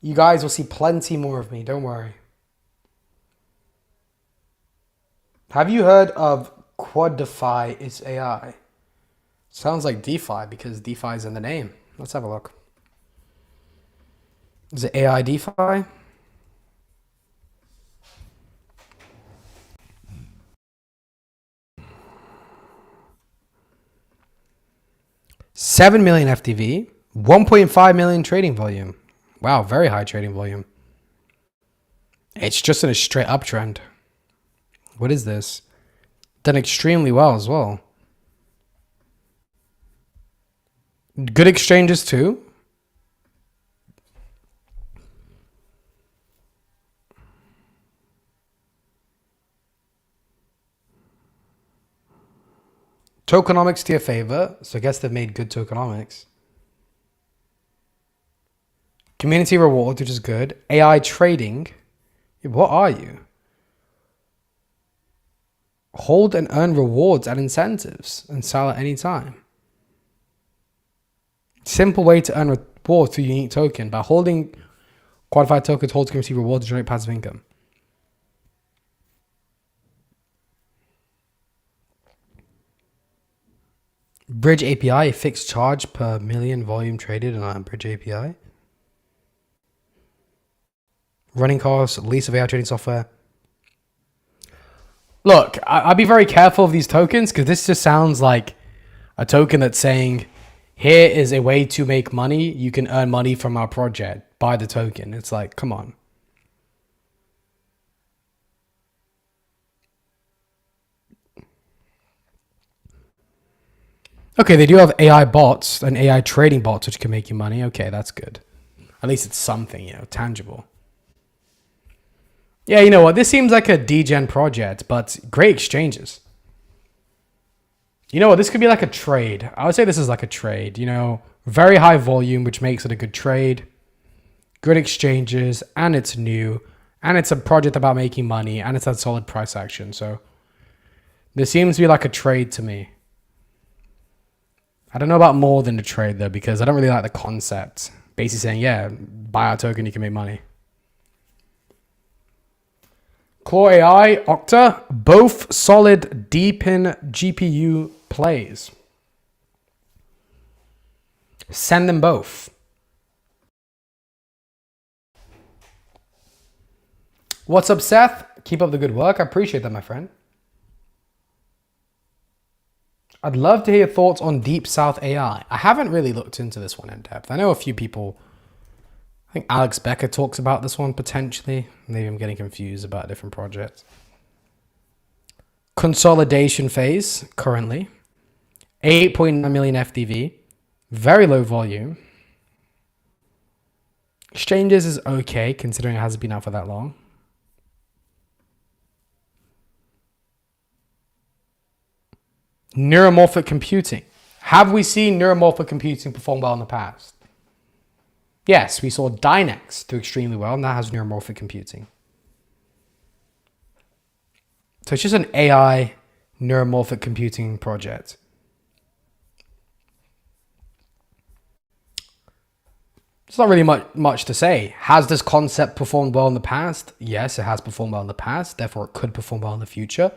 You guys will see plenty more of me. Don't worry. Have you heard of Quadify is AI? Sounds like DeFi because DeFi is in the name. Let's have a look. Is it AI DeFi? $7 million FTV, 1.5 million trading volume. Wow, very high trading volume. It's just in a straight uptrend. What is this? Done extremely well as well. Good exchanges too. Tokenomics to your favor. So I guess they've made good tokenomics. Community rewards, which is good. AI trading. What are you? Hold and earn rewards and incentives and sell at any time. Simple way to earn rewards through unique token. By holding qualified tokens, hold to receive rewards to generate passive income. Bridge API, fixed charge per million volume traded on Bridge API. Running costs, lease of AI trading software. Look, I'd be very careful of these tokens because this just sounds like a token that's saying, here is a way to make money. You can earn money from our project. Buy the token. It's like, come on. Okay, they do have AI bots and AI trading bots which can make you money. Okay, that's good. At least it's something, tangible. Yeah, you know what? This seems like a degen project, but great exchanges. You know what? This could be like a trade. I would say this is like a trade. You know, very high volume, which makes it a good trade. Good exchanges, and it's new, and it's a project about making money, and it's a solid price action. So this seems to be like a trade to me. I don't know about more than a trade though, because I don't really like the concept. Basically saying, yeah, buy our token, you can make money. Claw AI, Octa, both solid deep in GPU plays. Send them both. What's up, Seth? Keep up the good work. I appreciate that, my friend. I'd love to hear your thoughts on Deep South AI. I haven't really looked into this one in depth. I know a few people, I think Alex Becker talks about this one potentially. Maybe I'm getting confused about different projects. Consolidation phase currently. 8.9 million FDV. Very low volume. Exchanges is okay considering it hasn't been out for that long. Neuromorphic computing. Have we seen neuromorphic computing perform well in the past? Yes, we saw Dynex do extremely well, and that has neuromorphic computing. So it's just an AI neuromorphic computing project. There's not really much to say. Has this concept performed well in the past? Yes, it has performed well in the past. Therefore, it could perform well in the future.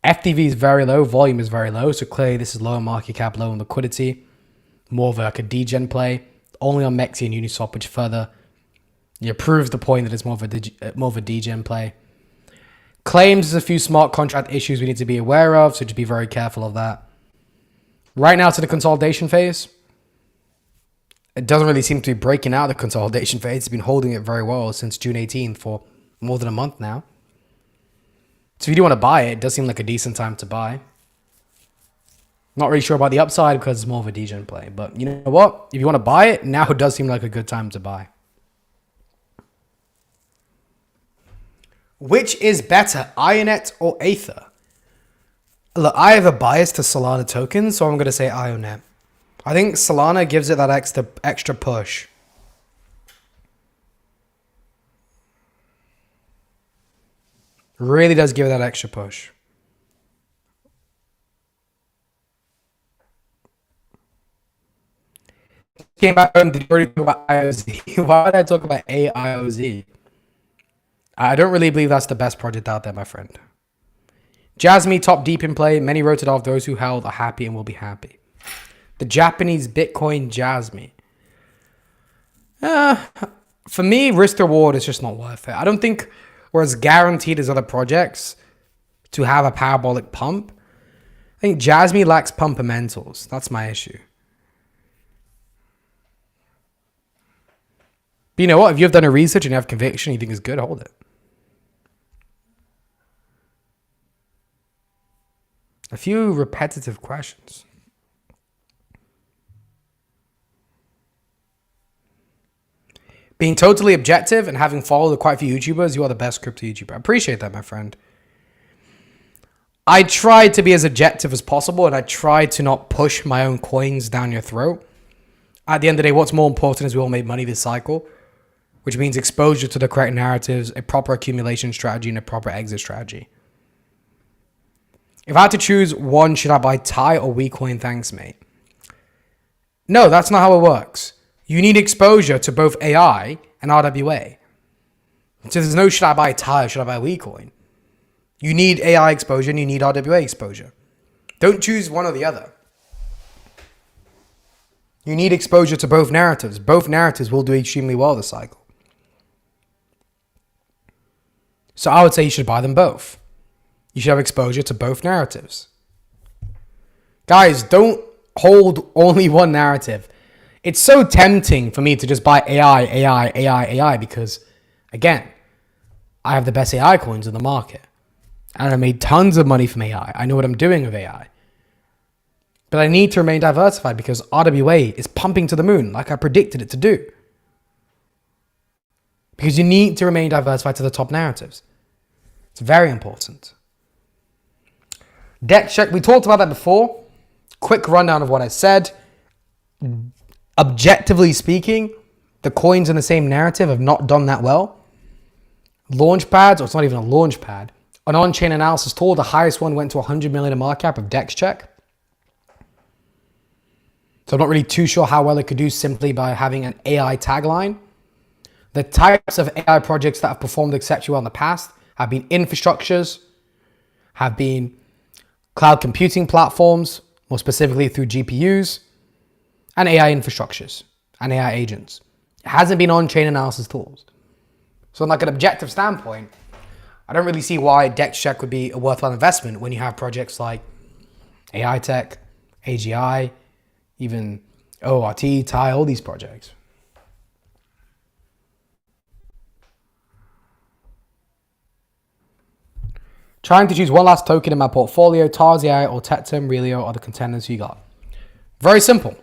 FDV is very low. Volume is very low. So clearly, this is lower market cap, low in liquidity. More of like a degen play. Only on Mexi and Uniswap, which further proves the point that it's more of a degen play. Claims there's a few smart contract issues we need to be aware of. So just be very careful of that. Right now to the consolidation phase. It doesn't really seem to be breaking out the consolidation phase. It's been holding it very well since June 18th for more than a month now. So if you do want to buy it, it does seem like a decent time to buy. Not really sure about the upside because it's more of a degen play. But you know what? If you want to buy it, now it does seem like a good time to buy. Which is better, Ionet or Aether? Look, I have a bias to Solana tokens, so I'm going to say Ionet. I think Solana gives it that extra push. Really does give it that extra push. Came back home, did you already talk about IOZ? Why would I talk about AIOZ? I don't really believe that's the best project out there, my friend. Jasmine top deep in play. Many wrote it off. Those who held are happy and will be happy. The Japanese Bitcoin Jasmine. For me, risk to reward is just not worth it. I don't think we're as guaranteed as other projects to have a parabolic pump. I think Jasmine lacks pumpamentals. That's my issue. But you know what? If you've done a research and you have conviction, you think it's good, hold it. A few repetitive questions. Being totally objective and having followed quite a few YouTubers, you are the best crypto YouTuber. I appreciate that, my friend. I tried to be as objective as possible, and I tried to not push my own coins down your throat. At the end of the day, what's more important is we all made money this cycle, which means exposure to the correct narratives, a proper accumulation strategy, and a proper exit strategy. If I had to choose one, should I buy TIE or WeCoin? Thanks, mate. No, that's not how it works. You need exposure to both AI and RWA. So there's no should I buy TIE or should I buy WeCoin? You need AI exposure and you need RWA exposure. Don't choose one or the other. You need exposure to both narratives. Both narratives will do extremely well this cycle. So I would say you should buy them both. You should have exposure to both narratives. Guys, don't hold only one narrative. It's so tempting for me to just buy AI because, again, I have the best AI coins in the market. And I made tons of money from AI. I know what I'm doing with AI. But I need to remain diversified because RWA is pumping to the moon like I predicted it to do. Because you need to remain diversified to the top narratives. It's very important. DEX check, we talked about that before. Quick rundown of what I said. Objectively speaking, the coins in the same narrative have not done that well. Launch pads, or it's not even a launch pad, an on-chain analysis tool, the highest one went to 100 million in market cap of DEX check. So I'm not really too sure how well it could do simply by having an AI tagline. The types of AI projects that have performed exceptionally well in the past have been infrastructures, have been cloud computing platforms, more specifically through GPUs, and AI infrastructures and AI agents. It hasn't been on-chain analysis tools. So on like an objective standpoint, I don't really see why DEX check would be a worthwhile investment when you have projects like AI Tech, AGI, even ORT, TIE, all these projects. Trying to choose one last token in my portfolio. TARS AI or Tetum, Relio are the contenders you got. Very simple.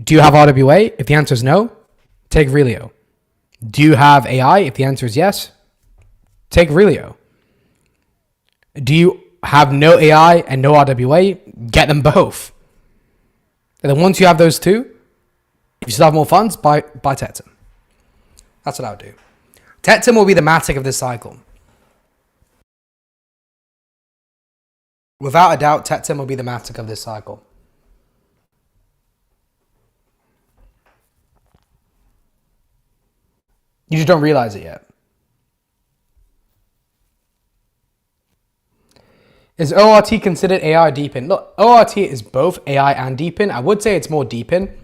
Do you have RWA? If the answer is no, take Relio. Do you have AI? If the answer is yes, take Relio. Do you have no AI and no RWA? Get them both. And then once you have those two, if you still have more funds, buy Tetum. That's what I would do. Tetum will be the Matic of this cycle. Without a doubt, Tetum will be the Matic of this cycle. You just don't realize it yet. Is ORT considered AI or deepen? Look, ORT is both AI and deepen. I would say it's more deepen.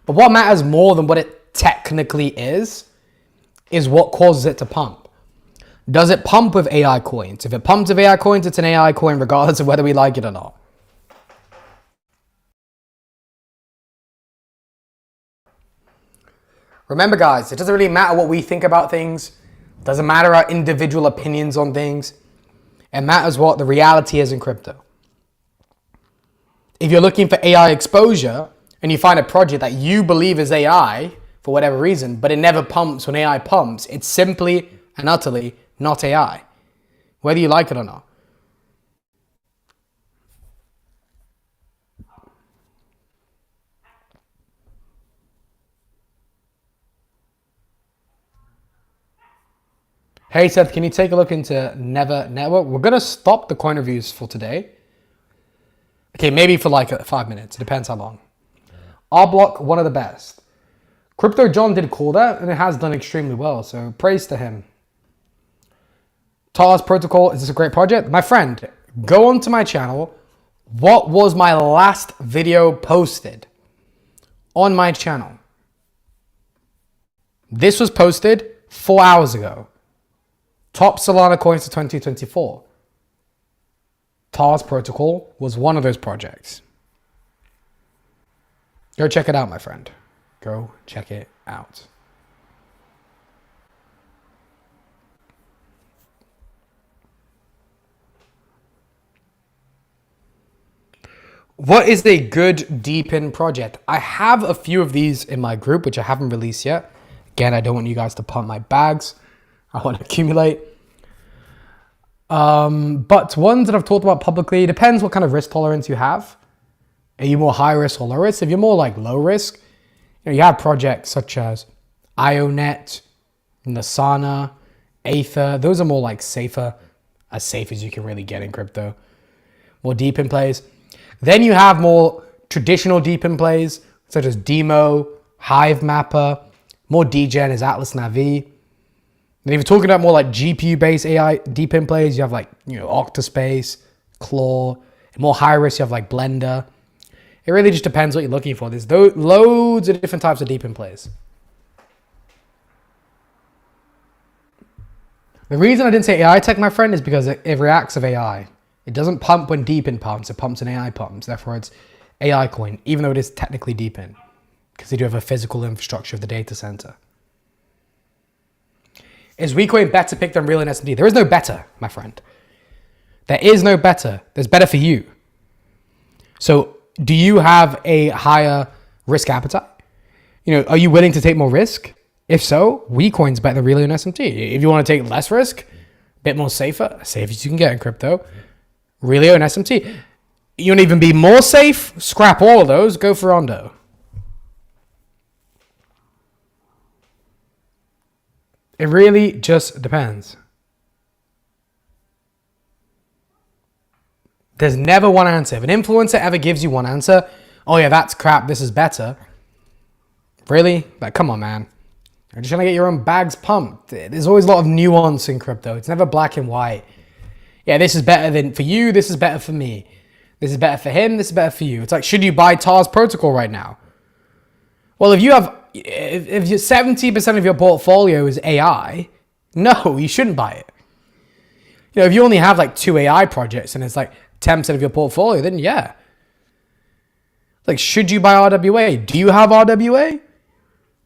But what matters more than what it technically is what causes it to pump. Does it pump with AI coins? If it pumps with AI coins, it's an AI coin regardless of whether we like it or not. Remember guys, it doesn't really matter what we think about things. It doesn't matter our individual opinions on things. It matters what the reality is in crypto. If you're looking for AI exposure and you find a project that you believe is AI for whatever reason, but it never pumps when AI pumps, it's simply and utterly not AI, whether you like it or not. Hey Seth, can you take a look into Never Network? We're going to stop the coin reviews for today. Okay, maybe for like 5 minutes. It depends how long. R-Block, one of the best. Crypto John did call that, and it has done extremely well, so praise to him. TARS Protocol, is this a great project? My friend, go onto my channel. What was my last video posted on my channel? This was posted 4 hours ago. Top Solana coins for 2024. TARS Protocol was one of those projects. Go check it out, my friend. Go check it out. What is a good deepen project? I have a few of these in my group, which I haven't released yet. Again, I don't want you guys to pump my bags. I want to accumulate. But ones that I've talked about publicly, depends what kind of risk tolerance you have. Are you more high risk or low risk? If you're more like low risk, you have projects such as IONET, Nasana, Aether. Those are more like safer, as safe as you can really get in crypto. More deepen plays. Then you have more traditional deepen plays, such as Demo, Hive Mapper. More degen is Atlas Navi. And if you're talking about more like GPU-based AI deepen plays, you have like, Octaspace, Claw. And more high risk, you have like Blender. It really just depends what you're looking for. There's loads of different types of deepen plays. The reason I didn't say AI tech, my friend, is because it reacts of AI. It doesn't pump when deepen pumps. It pumps when AI pumps. Therefore, it's AI coin, even though it is technically deepen, because they do have a physical infrastructure of the data center. Is Wecoin better pick than real in S&D? There is no better, my friend. There is no better. There's better for you. So do you have a higher risk appetite? Are you willing to take more risk? If so, Wecoin's better than Relio and S&T. If you want to take less risk, a bit more safer, as safe as you can get in crypto, Relio and SMT. You want to even be more safe? Scrap all of those. Go for Rondo. It really just depends. There's never one answer. If an influencer ever gives you one answer, oh yeah, that's crap, this is better. Really? Like, come on, man. You're just trying to get your own bags pumped. There's always a lot of nuance in crypto. It's never black and white. Yeah, this is better than for you, this is better for me. This is better for him, this is better for you. It's like, should you buy TAR's protocol right now? Well, if 70% of your portfolio is AI, no, you shouldn't buy it. You know, if you only have like 2 AI projects and it's like 10% of your portfolio, then yeah. Like, should you buy RWA? Do you have RWA?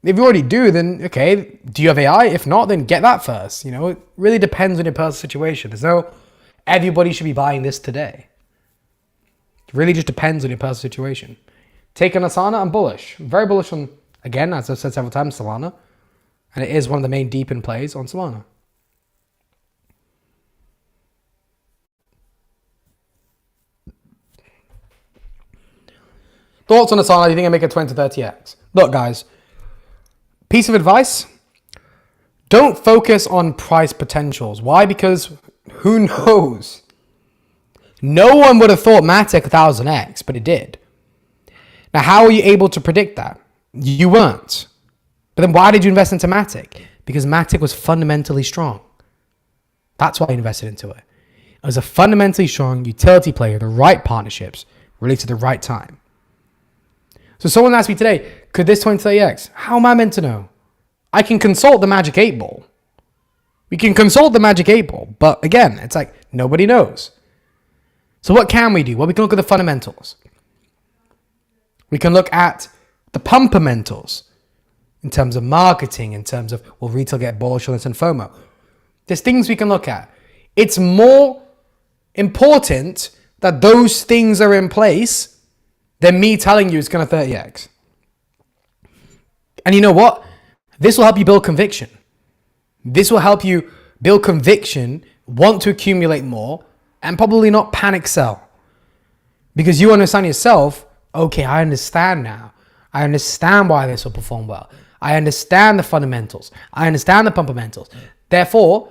If you already do, then okay. Do you have AI? If not, then get that first. You know, it really depends on your personal situation. There's no, everybody should be buying this today. It really just depends on your personal situation. Take on Asana, I'm bullish. I'm very bullish on, again, as I've said several times, Solana. And it is one of the main deep in plays on Solana. Thoughts on Asana? Do you think I make a 20 to 30x? Look, guys, piece of advice. Don't focus on price potentials. Why? Because who knows? No one would have thought Matic 1000x, but it did. Now, how are you able to predict that? You weren't. But then why did you invest into Matic? Because Matic was fundamentally strong. That's why I invested into it. It was a fundamentally strong utility player, the right partnerships, released at the right time. So someone asked me today, could this 2030x? How am I meant to know? I can consult the Magic 8 Ball. We can consult the Magic 8 Ball. But again, it's like nobody knows. So what can we do? Well, we can look at the fundamentals. We can look at the pumpermentals in terms of marketing, in terms of, will retail get bullish on this and FOMO? There's things we can look at. It's more important that those things are in place than me telling you it's going to 30x. And you know what? This will help you build conviction. This will help you build conviction, want to accumulate more, and probably not panic sell. Because you understand yourself, okay, I understand now. I understand why this will perform well. I understand the fundamentals. I understand the fundamentals. Therefore,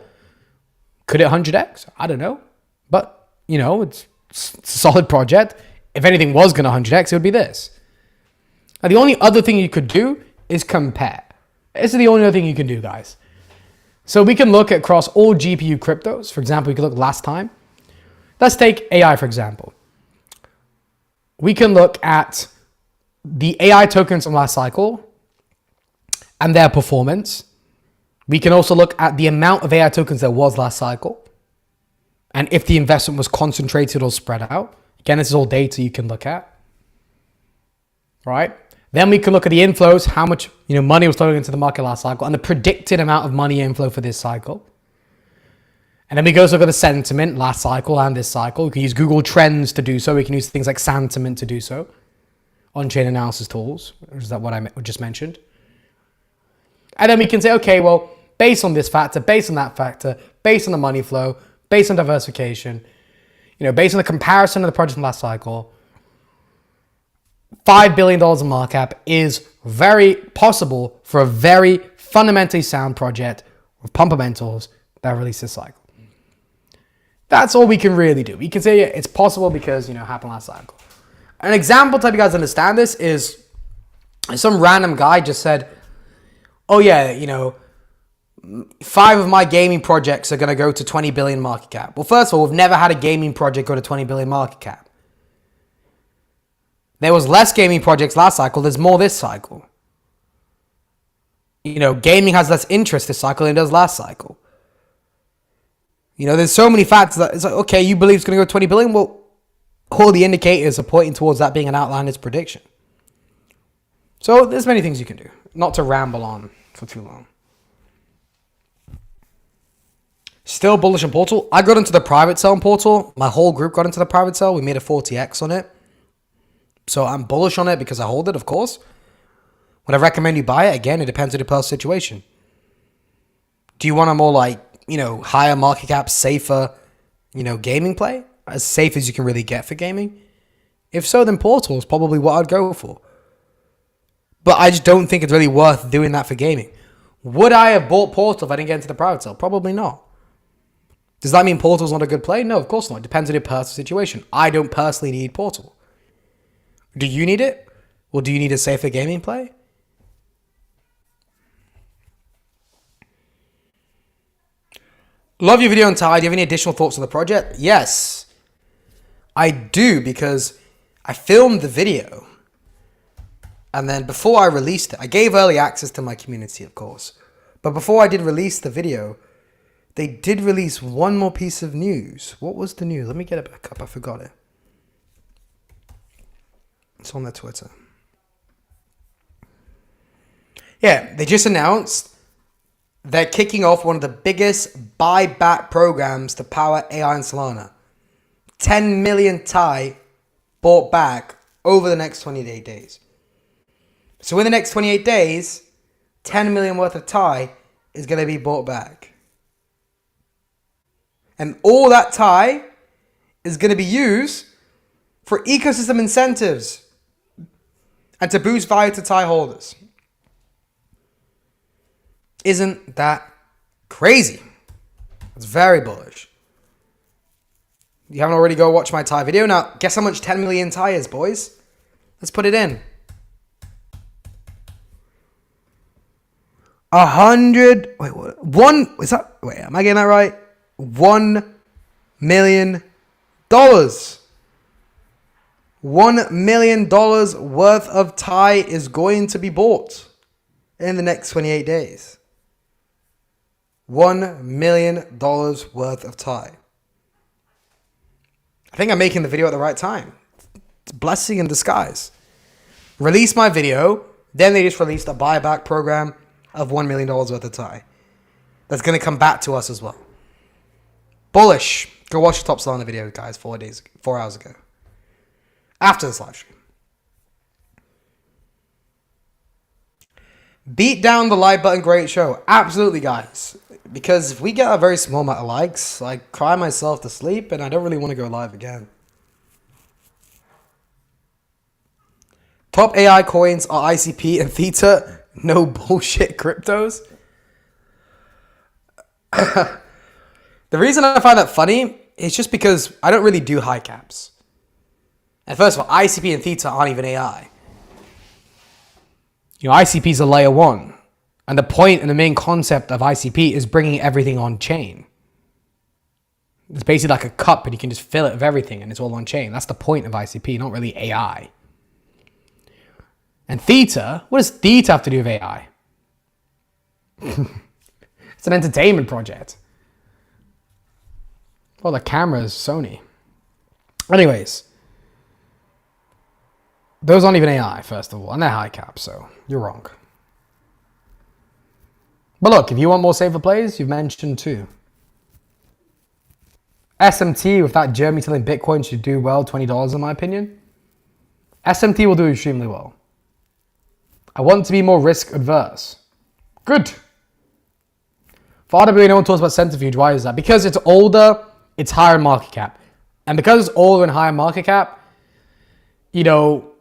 could it 100x? I don't know. But, you know, it's a solid project. If anything was going to 100x, it would be this. Now, the only other thing you could do is compare. This is the only other thing you can do, guys. So we can look across all GPU cryptos. For example, we can look last time. Let's take AI, for example. We can look at the AI tokens from last cycle and their performance. We can also look at the amount of AI tokens there was last cycle and if the investment was concentrated or spread out. Again, this is all data you can look at, right? Then we can look at the inflows, how much money was flowing into the market last cycle and the predicted amount of money inflow for this cycle. And then we go look at the sentiment last cycle and this cycle. We can use Google Trends to do so. We can use things like sentiment to do so. On-chain analysis tools, is that what I just mentioned? And then we can say, okay, well, based on this factor, based on that factor, based on the money flow, based on diversification, based on the comparison of the project from last cycle, $5 billion in market cap is very possible for a very fundamentally sound project with fundamentals that released this cycle. That's all we can really do. We can say it's possible because, it happened last cycle. An example to help you guys understand this is some random guy just said, oh yeah, 5 of my gaming projects are going to go to 20 billion market cap. Well, first of all, we've never had a gaming project go to 20 billion market cap. There was less gaming projects last cycle. There's more this cycle. Gaming has less interest this cycle than it does last cycle. There's so many factors that it's like, okay, you believe it's going to go 20 billion? Well, all the indicators are pointing towards that being an outliner's prediction. So there's many things you can do. Not to ramble on for too long. Still bullish on Portal. I got into the private sell on Portal. My whole group got into the private sell. We made a 40x on it. So I'm bullish on it because I hold it, of course. Would I recommend you buy it? Again, it depends on your personal situation. Do you want a more higher market cap, safer, gaming play? as safe as you can really get for gaming? If so, then Portal is probably what I'd go for. But I just don't think it's really worth doing that for gaming. Would I have bought Portal if I didn't get into the private sale? Probably not. Does that mean Portal's not a good play? No, of course not. It depends on your personal situation. I don't personally need Portal. Do you need it? Or do you need a safer gaming play? Love your video on Ty. Do you have any additional thoughts on the project? Yes, I do, because I filmed the video. And then before I released it, I gave early access to my community, of course. But before I did release the video, they did release one more piece of news. What was the news? Let me get it back up. I forgot it. It's on their Twitter. Yeah, they just announced they're kicking off one of the biggest buyback programs to power AI in Solana. 10 million TAI bought back over the next 28 days. So in the next 28 days, 10 million worth of TAI is going to be bought back. And all that TAI is going to be used for ecosystem incentives and to boost value to TAI holders. Isn't that crazy? It's very bullish. You haven't already, go watch my TAI video. Now, guess how much 10 million TAI is, boys? Let's put it in. 100. Wait, what? One. Is that? Wait, am I getting that right? $1 million. $1 million worth of TAI is going to be bought in the next 28 days. $1 million worth of TAI. I think I'm making the video at the right time. It's a blessing in disguise. Release my video, then they just released a buyback program of $1 million worth of TAI. That's going to come back to us as well. Bullish. Go watch the Top Solana video, guys, 4 hours ago. After this live stream. Beat down the like button, great show. Absolutely, guys. Because if we get a very small amount of likes, I cry myself to sleep and I don't really want to go live again. Top AI coins are ICP and Theta. No bullshit cryptos. The reason I find that funny is just because I don't really do high caps. And first of all, ICP and Theta aren't even AI. You know, ICP is a layer 1. And the point and the main concept of ICP is bringing everything on chain. It's basically like a cup and you can just fill it with everything and it's all on chain. That's the point of ICP, not really AI. And Theta, what does Theta have to do with AI? It's an entertainment project. Well, the camera is Sony. Anyways, those aren't even AI, first of all, and they're high cap, so you're wrong. But look, if you want more safer plays, you've mentioned two. SMT, with that Jeremy telling Bitcoin should do well, $20 in my opinion. SMT will do extremely well. I want to be more risk adverse. Good. For RWA, no one talks about Centrifuge. Why is that? Because it's older, it's higher market cap. And because it's older and higher market cap, you know,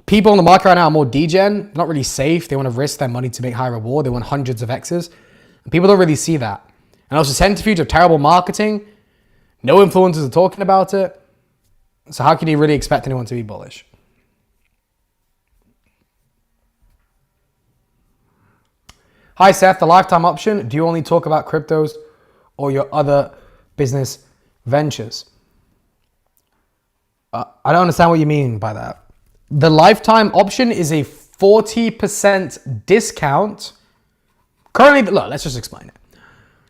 people in the market right now are more degen, not really safe. They want to risk their money to make high reward. They want hundreds of X's. And people don't really see that. And also Centrifuge have terrible marketing. No influencers are talking about it. So how can you really expect anyone to be bullish? Hi Seth, the lifetime option. Do you only talk about cryptos or your other business ventures? I don't understand what you mean by that. The lifetime option is a 40% discount. Currently, look, let's just explain it.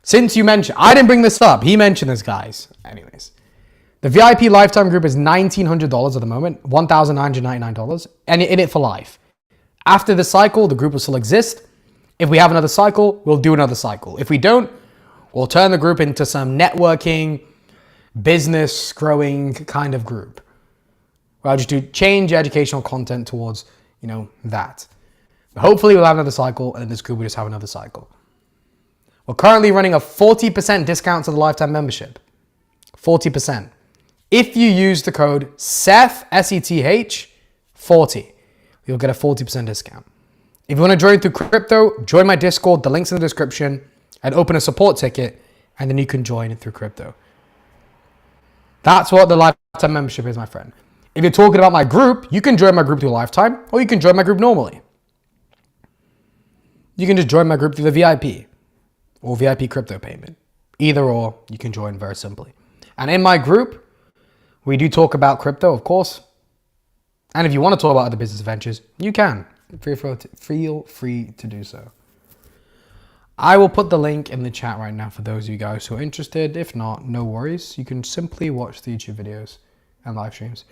Since you mentioned, I didn't bring this up. He mentioned this, guys. Anyways, the VIP lifetime group is $1,900 at the moment, $1,999, and in it for life. After the cycle, the group will still exist. If we have another cycle, we'll do another cycle. If we don't, we'll turn the group into some networking, business growing kind of group. I'll just do change educational content towards, you know, that. But hopefully we'll have another cycle and this group will just have another cycle. We're currently running a 40% discount to the lifetime membership. 40%. If you use the code SETH, S-E-T-H, 40, you'll get a 40% discount. If you want to join through crypto, join my Discord. The link's in the description, and open a support ticket, and then you can join it through crypto. That's what the lifetime membership is, my friend. If you're talking about my group, you can join my group through lifetime, or you can join my group normally. You can just join my group through the VIP or VIP crypto payment. Either or, you can join very simply. And in my group, we do talk about crypto, of course. And if you want to talk about other business ventures, you can. Feel free to do so. I will put the link in the chat right now for those of you guys who are interested. If not, no worries. You can simply watch the YouTube videos and live streams.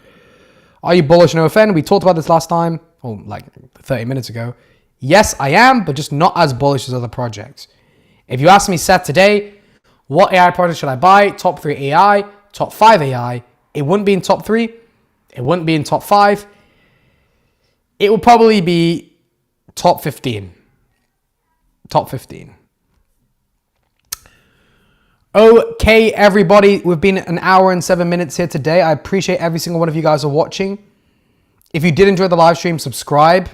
Are you bullish, no offend? We talked about this last time, or like 30 minutes ago. Yes, I am, but just not as bullish as other projects. If you ask me, Seth, today, what AI project should I buy? Top 3 AI, top 5 AI. It wouldn't be in top 3. It wouldn't be in top 5. It would probably be top 15. Top 15. Okay, everybody, we've been an hour and 7 minutes here today. I appreciate every single one of you guys are watching. If you did enjoy the live stream, subscribe.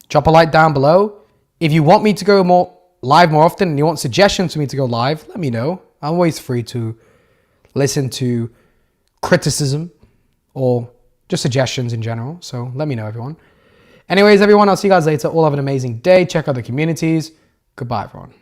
Drop a like down below. If you want me to go live more often and you want suggestions for me to go live, let me know. I'm always free to listen to criticism or just suggestions in general. So let me know, everyone. Anyways, everyone, I'll see you guys later. All have an amazing day. Check out the communities. Goodbye, everyone.